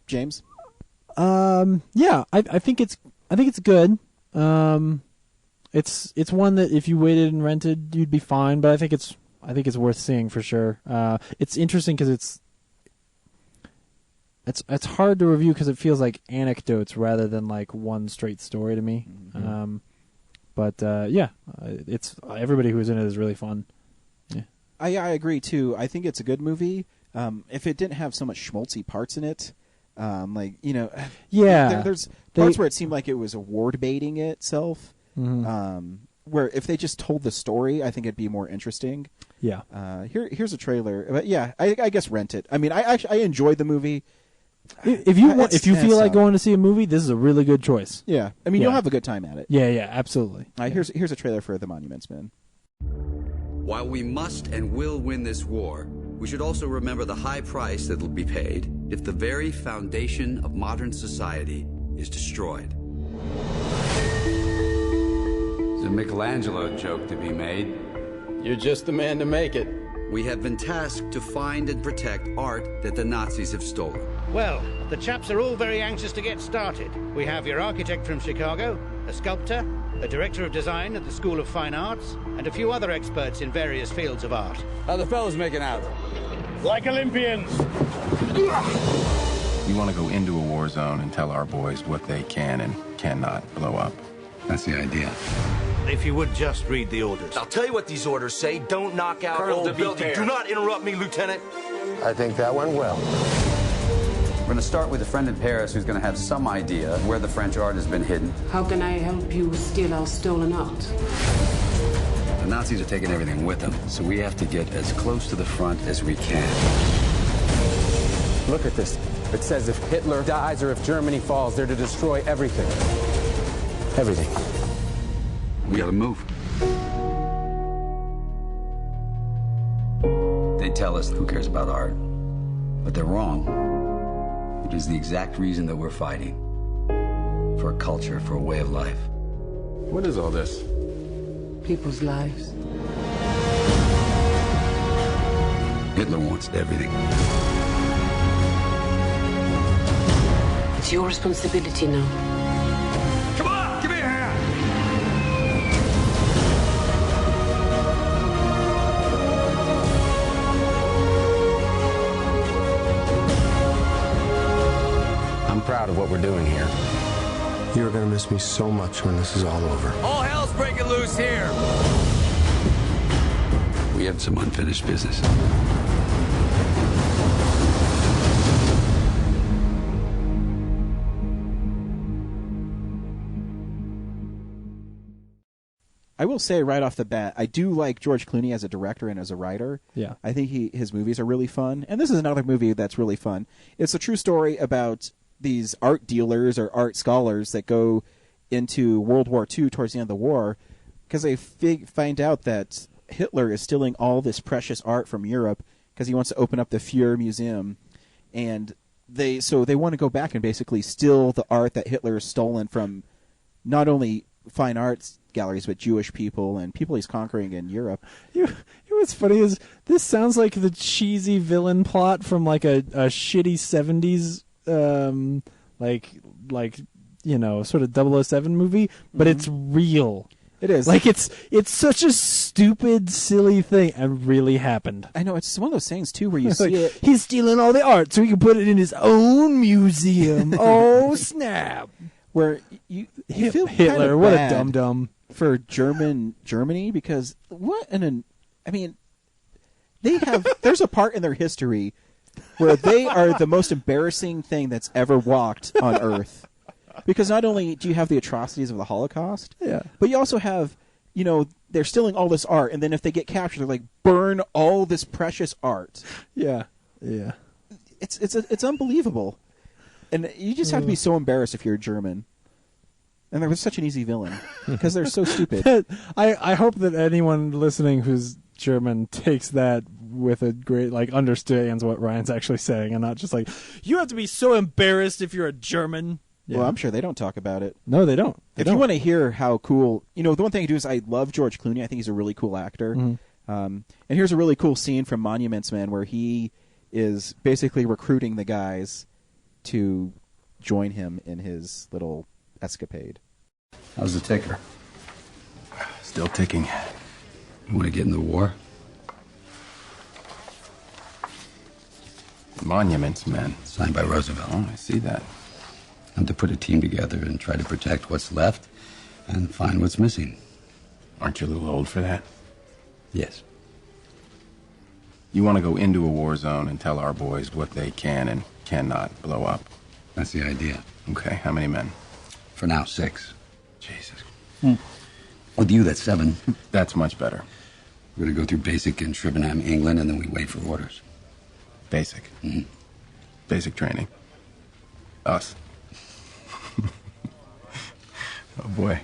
James? Yeah, I think it's good. It's one that if you waited and rented, you'd be fine. But I think it's worth seeing for sure. It's interesting because it's hard to review because it feels like anecdotes rather than like one straight story to me. Mm-hmm. It's everybody who's in it is really fun. Yeah. I agree too. I think it's a good movie. If it didn't have so much schmaltzy parts in it, there's parts where it seemed like it was award baiting itself. Mm-hmm. Where if they just told the story, I think it'd be more interesting. Yeah. Here's a trailer. But yeah, I guess rent it. I mean, I enjoyed the movie. If you feel like going to see a movie, this is a really good choice. Yeah, I mean, Yeah. you'll have a good time at it. Yeah, absolutely. Here's a trailer for The Monuments Men. While we must and will win this war, we should also remember the high price that will be paid if the very foundation of modern society is destroyed. There's a Michelangelo joke to be made. You're just the man to make it. We have been tasked to find and protect art that the Nazis have stolen. Well, the chaps are all very anxious to get started. We have your architect from Chicago, a sculptor, a director of design at the School of Fine Arts, and a few other experts in various fields of art. How the fellas making out? Like Olympians! We want to go into a war zone and tell our boys what they can and cannot blow up. That's the idea. If you would just read the orders. I'll tell you what these orders say. Don't knock out Colonel old de building. Beer. Do not interrupt me, Lieutenant. I think that went well. We're going to start with a friend in Paris who's going to have some idea where the French art has been hidden. How can I help you steal our stolen art? The Nazis are taking everything with them, so we have to get as close to the front as we can. Look at this. It says if Hitler dies or if Germany falls, they're to destroy everything. Everything. We gotta move. They tell us who cares about art, but they're wrong. It is the exact reason that we're fighting. For a culture, for a way of life. What is all this? People's lives. Hitler wants everything. It's your responsibility now. Come on, give me a hand. I'm proud of what we're doing here. You're going to miss me so much when this is all over. All hell's breaking loose here. We have some unfinished business. I will say right off the bat, I do like George Clooney as a director and as a writer. Yeah. I think his movies are really fun. And this is another movie that's really fun. It's a true story about these art dealers or art scholars that go into World War II towards the end of the war because they find out that Hitler is stealing all this precious art from Europe because he wants to open up the Fuhrer Museum. And they want to go back and basically steal the art that Hitler has stolen from not only fine arts galleries, but Jewish people and people he's conquering in Europe. You know what's funny is this sounds like the cheesy villain plot from like a shitty 70s sort of 007 movie, but it's real. It is. Like it's such a stupid, silly thing and really happened. I know, it's one of those things too where you It's see like, it. he's stealing all the art so he can put it in his own museum. Oh snap. Where you feel Hitler, kind of what a bad dum-dum. for Germany because they have there's a part in their history where they are the most embarrassing thing that's ever walked on Earth. Because not only do you have the atrocities of the Holocaust, but you also have, they're stealing all this art, and then if they get captured, they're like, burn all this precious art. Yeah. It's unbelievable. And you just have to be so embarrassed if you're German. And they're such an easy villain because they're so stupid. I hope that anyone listening who's German takes that with a great, understands what Ryan's actually saying and not just like, you have to be so embarrassed if you're a German. Yeah. Well, I'm sure they don't talk about it. No, they don't. If you want to hear how cool, the one thing I do is I love George Clooney. I think he's a really cool actor. Mm-hmm. And here's a really cool scene from Monuments Men where he is basically recruiting the guys to join him in his little escapade. How's the ticker? Still ticking. You want to get in the war? Monuments men. Signed by Roosevelt. Oh, I see that. And to put a team together and try to protect what's left and find what's missing. Aren't you a little old for that? Yes. You want to go into a war zone and tell our boys what they can and cannot blow up. That's the idea. Okay, how many men? For now, 6. Jesus. With you, that's 7. That's much better. We're going to go through basic in Shrivenham, England, and then we wait for orders. Basic. Mhm. Basic training. Us. Oh, boy.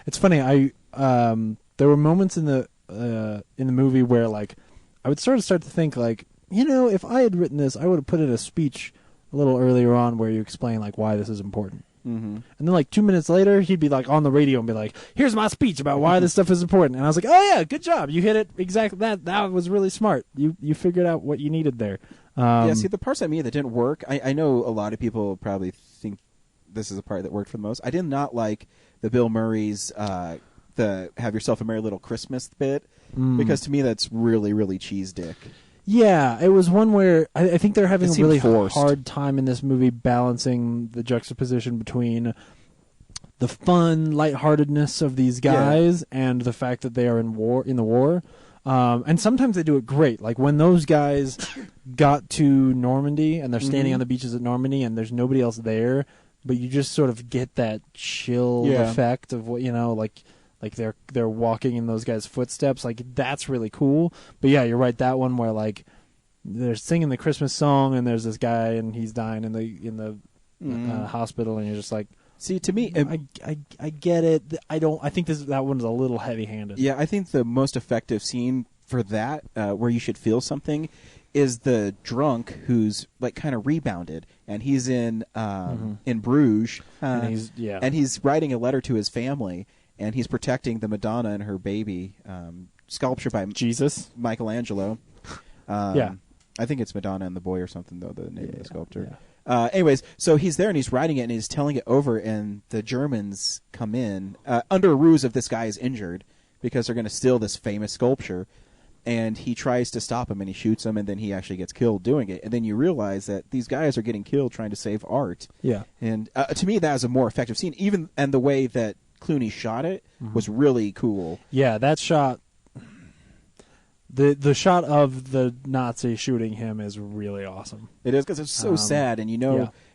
It's funny. There were moments in the movie where like I would start to think like, you know, if I had written this, I would have put in a speech a little earlier on where you explain like why this is important. Mm-hmm. And then like 2 minutes later, he'd be like on the radio and be like, "Here's my speech about why this stuff is important." And I was like, "Oh yeah, good job. You hit it exactly. That was really smart. You figured out what you needed there." Yeah, see, the parts that didn't work, I know a lot of people probably think this is the part that worked for the most. I did not like the Bill Murray's the "Have Yourself a Merry Little Christmas" bit, because to me that's really, really cheese dick. Yeah, it was one where I think they're having a really forced. hard time in this movie balancing the juxtaposition between the fun lightheartedness of these guys and the fact that they are in the war. And sometimes they do it great. Like when those guys got to Normandy and they're standing on the beaches at Normandy and there's nobody else there, but you just sort of get that chill effect of what, you know, like they're walking in those guys' footsteps. Like that's really cool. But yeah, you're right. That one where like they're singing the Christmas song and there's this guy and he's dying in the hospital and you're just like, see, to me, I get it. I think that one's a little heavy-handed. Yeah, I think the most effective scene for that, where you should feel something, is the drunk who's like kind of rebounded and he's in Bruges and he's writing a letter to his family. And he's protecting the Madonna and her baby, sculpture by Jesus Michelangelo. Yeah, I think it's Madonna and the Boy or something, though, the name of the sculptor. Yeah. Anyways, so he's there and he's writing it and he's telling it over, and the Germans come in under a ruse of this guy is injured because they're going to steal this famous sculpture. And he tries to stop him and he shoots him, and then he actually gets killed doing it. And then you realize that these guys are getting killed trying to save art. Yeah. And to me, that was a more effective scene. And the way that Clooney shot it was really cool. Yeah, that shot, the shot of the Nazi shooting him is really awesome. It is, because it's so sad, and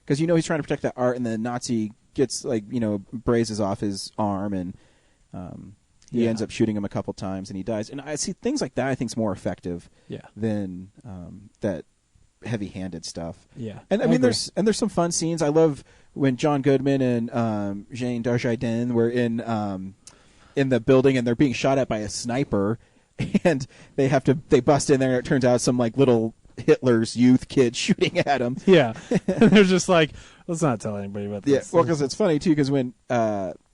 because he's trying to protect that art, and the Nazi gets braces off his arm, and he ends up shooting him a couple times, and he dies. And I see things like that. I think is more effective than that heavy-handed stuff. Yeah, and I mean, there's some fun scenes. I love when John Goodman and Jean Dujardin were in the building and they're being shot at by a sniper, and they bust in there and it turns out some like little Hitler's youth kid shooting at them. Yeah, they're just like, let's not tell anybody about this. Yeah, well, because it's funny too, because when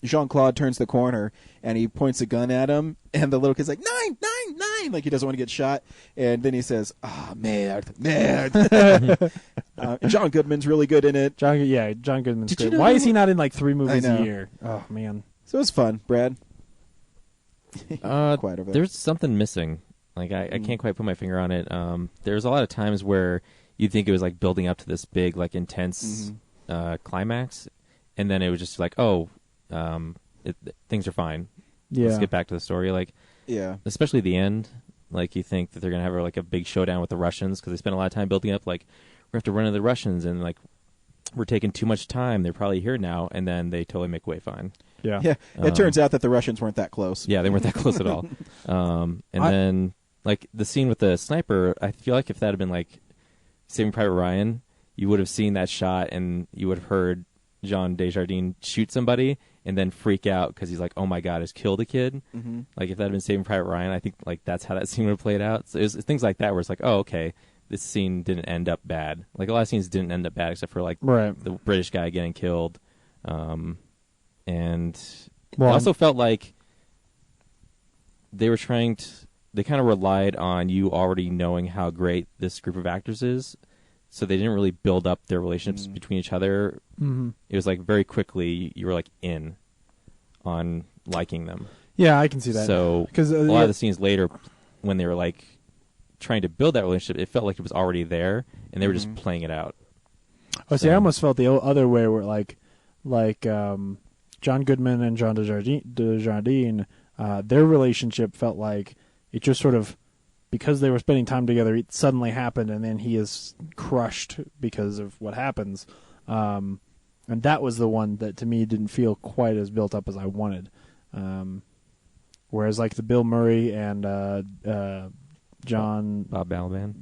Jean-Claude turns the corner and he points a gun at him, and the little kid's like 999, like he doesn't want to get shot, and then he says, "Ah, merde." John Goodman's really good in it. John Goodman's great. Why is he not in like 3 movies a year? Oh man. So it was fun, Brad. Quiet over there. There's something missing. Like I can't quite put my finger on it. There's a lot of times where you'd think it was like building up to this big, like intense climax, and then it was just like, things are fine. Yeah. Let's get back to the story. Like, especially the end. Like you think that they're gonna have like a big showdown with the Russians because they spent a lot of time building up. Like we have to run into the Russians, and like we're taking too much time. They're probably here now, and then they totally make way fine. Yeah. Yeah. It turns out that the Russians weren't that close. Yeah, they weren't that close at all. Then like the scene with the sniper, I feel like if that had been like Saving Private Ryan, you would have seen that shot and you would have heard Jean Dujardin shoot somebody and then freak out because he's like, "Oh my God, has killed a kid." Mm-hmm. Like if that had been Saving Private Ryan, I think like that's how that scene would have played out. So it was things like that where it's like, "Oh, okay, this scene didn't end up bad." Like a lot of scenes didn't end up bad except for like the British guy getting killed. And I also felt like they were trying to. They kind of relied on you already knowing how great this group of actors is, so they didn't really build up their relationships between each other. Mm-hmm. It was like very quickly you were like in on liking them. Yeah, I can see that. So because a lot of the scenes later, when they were like trying to build that relationship, it felt like it was already there, and they were just playing it out. Oh, see, I almost felt the other way, where like John Goodman and Jean Dujardin, their relationship felt like it just sort of, because they were spending time together, it suddenly happened, and then he is crushed because of what happens. And that was the one that to me didn't feel quite as built up as I wanted. Whereas like the Bill Murray and Bob Balaban,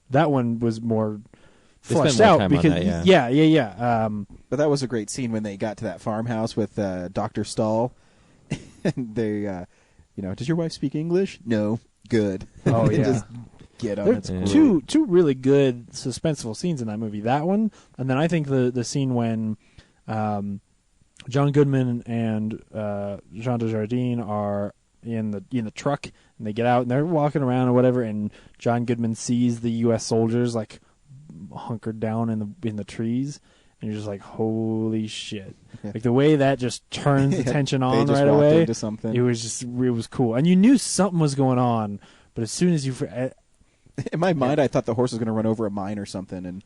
that one was more fleshed out because but that was a great scene when they got to that farmhouse with Dr. Stahl, and they, does your wife speak English? No, good. Oh yeah, just get on. There's two really good suspenseful scenes in that movie. That one, and then I think the scene when John Goodman and Jean Dujardin are in the truck, and they get out and they're walking around or whatever, and John Goodman sees the U.S. soldiers like hunkered down in the trees, and you're just like, holy shit! Yeah. Like the way that just turns the tension on right away. Into something. It was cool, and you knew something was going on, but as soon as you, in my mind, I thought the horse was going to run over a mine or something. And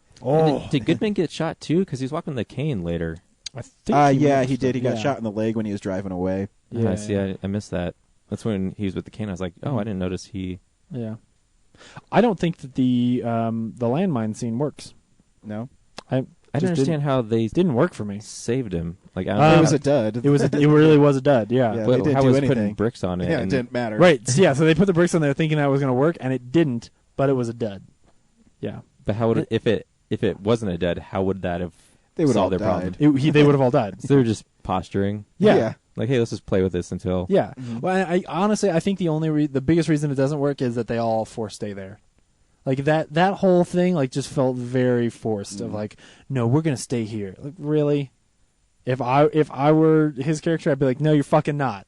did Goodman get shot too? Because he's walking the cane later. I think he did. He got shot in the leg when he was driving away. Yeah, I missed that. That's when he was with the cane. I was like, oh, I didn't notice he. Yeah, I don't think that the landmine scene works. No, I don't understand how they didn't work for me. Saved him. Like it was a dud. It really was a dud. Yeah, but how was putting bricks on it? Yeah, it didn't matter. Right. Yeah. So they put the bricks on there thinking that was going to work, and it didn't. But it was a dud. Yeah. But how would if it wasn't a dud? How would that have? They would all their died. problem? They would have all died. So they were just posturing. Yeah. Like, hey, let's just play with this until. Yeah. Well, I honestly, I think the biggest reason it doesn't work is that they all stay there. Like that whole thing, like, just felt very forced. Of like, no, we're gonna stay here. Like, really? If I were his character, I'd be like, no, you're fucking not.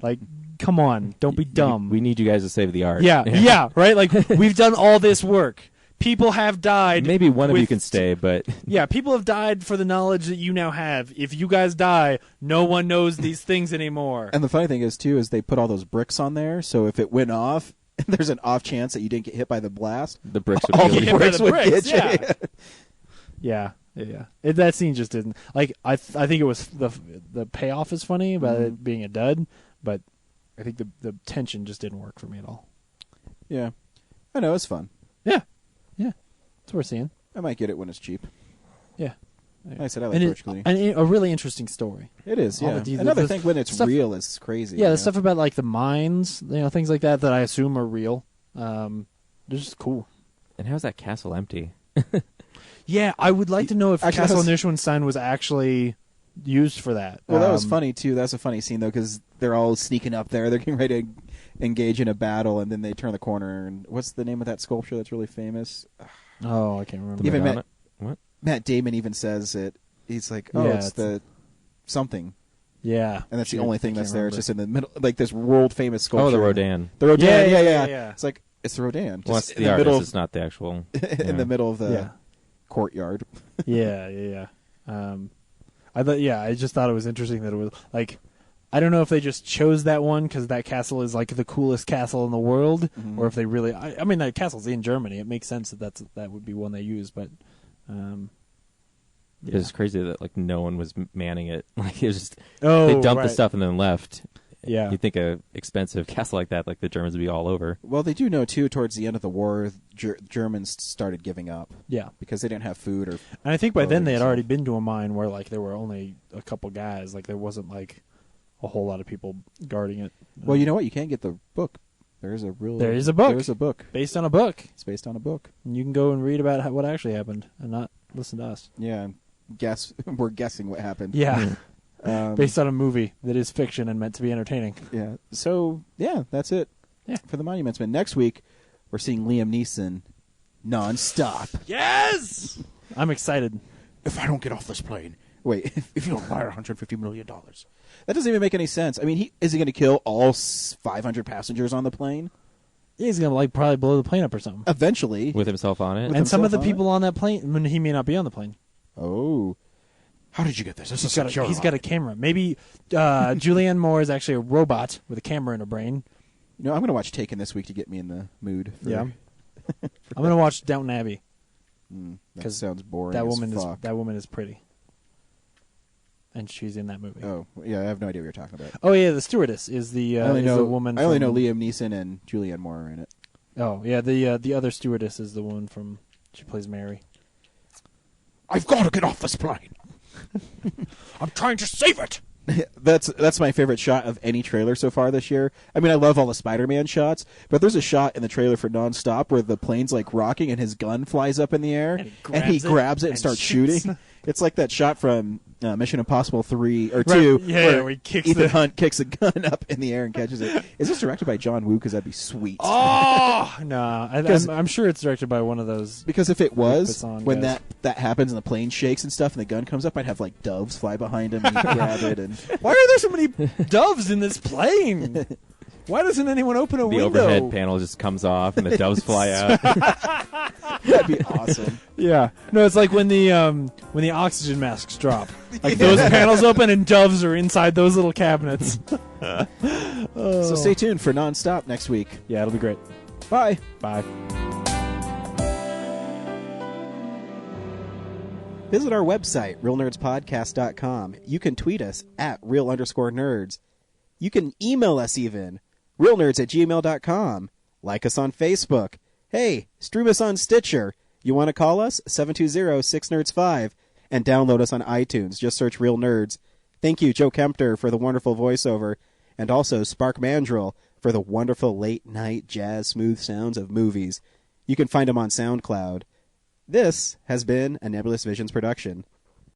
Like, come on, don't be dumb. We need you guys to save the art. Yeah, right. Like, we've done all this work. People have died. Maybe one of you can stay, but yeah, people have died for the knowledge that you now have. If you guys die, no one knows these things anymore. And the funny thing is too, is they put all those bricks on there, so if it went off, there's an off chance that you didn't get hit by the blast. The bricks would all get the bricks would get you. Yeah. That scene just didn't. Like, I think it was the payoff is funny about it being a dud, but I think the tension just didn't work for me at all. Yeah, I know, it's fun. Yeah, that's what we're seeing. I might get it when it's cheap. Yeah. Like I said, I like George Clooney. And a really interesting story. It is, yeah. Another thing when it's real is crazy. Yeah, the stuff about like the mines, things like that I assume are real. They're just cool. And how's that castle empty? Yeah, I would like to know if Castle Neuschwanstein was actually used for that. Well, that was funny too. That's a funny scene though, because they're all sneaking up there. They're getting ready to engage in a battle, and then they turn the corner. And what's the name of that sculpture that's really famous? Oh, I can't remember. Even what? Matt Damon even says it. He's like, it's the something. Yeah, and that's the only thing that's there. It's just in the middle, like this world famous sculpture. Oh, the Rodin. The Rodin. Yeah. It's like it's the Rodin. Well, it's the artist. It's not the actual. In the middle of the courtyard. Yeah. I just thought it was interesting that it was like, I don't know if they just chose that one because that castle is like the coolest castle in the world, or if they really. I mean, that castle's in Germany. It makes sense that would be one they use, but. It's crazy that like no one was manning it. Like it was just they dumped the stuff and then left. Yeah, you'd think a expensive castle like that, like the Germans would be all over. Well, they do know too. Towards the end of the war, Germans started giving up. Yeah, because they didn't have food and I think by then they had already been to a mine where like there were only a couple guys. Like there wasn't like a whole lot of people guarding it. Well, you know what? You can get the book. There is a book. There's a book based on a book. It's based on a book. And you can go and read about what actually happened and not listen to us. Yeah, we're guessing what happened. Yeah. Based on a movie that is fiction and meant to be entertaining. Yeah. So, that's it. Yeah. For the Monuments Men. Next week, we're seeing Liam Neeson nonstop. Yes! I'm excited. If I don't get off this plane. Wait, if you don't fire $150 million. That doesn't even make any sense. I mean, is he going to kill all 500 passengers on the plane? He's going to probably blow the plane up or something. Eventually. With himself on it. And some of the people on that plane, he may not be on the plane. Oh. How did you get this? He's got a camera. Maybe Julianne Moore is actually a robot with a camera in her brain. I'm going to watch Taken this week to get me in the mood. I'm gonna watch Downton Abbey. That sounds boring. That as woman fuck. is that woman is pretty, and she's in that movie. Oh yeah, I have no idea what you're talking about. Oh yeah, the stewardess is the I only is know the woman. I only know from- Liam Neeson and Julianne Moore are in it. Oh yeah, the other stewardess is the woman from. She plays Mary. I've got to get off this plane. I'm trying to save it. That's my favorite shot of any trailer so far this year. I mean, I love all the Spider-Man shots, but there's a shot in the trailer for Nonstop where the plane's like rocking and his gun flies up in the air and he grabs it and starts shooting. It's like that shot from Mission Impossible 3 or 2 where he kicks Ethan the- Hunt kicks a gun up in the air and catches it. Is this directed by John Woo? Because that'd be sweet. Oh no, I'm sure it's directed by one of those. Because if it was, Besson when guys. that happens and the plane shakes and stuff and the gun comes up, I'd have like doves fly behind him and he'd grab it. And Why are there so many doves in this plane? Why doesn't anyone open a The window? overhead panel just comes off and the doves fly out. that'd be awesome. Yeah, no, it's like when the oxygen masks drop. Like those panels open and doves are inside those little cabinets. So stay tuned for Nonstop next week. Yeah, it'll be great. Bye. Bye. Visit our website, realnerdspodcast.com. You can tweet us at real_nerds. You can email us even, realnerds@gmail.com. Like us on Facebook. Hey, stream us on Stitcher. You want to call us? 720-6nerds5. And download us on iTunes. Just search Real Nerds. Thank you, Joe Kempter, for the wonderful voiceover. And also Spark Mandrill for the wonderful late-night jazz smooth sounds of movies. You can find him on SoundCloud. This has been a Nebulous Visions production.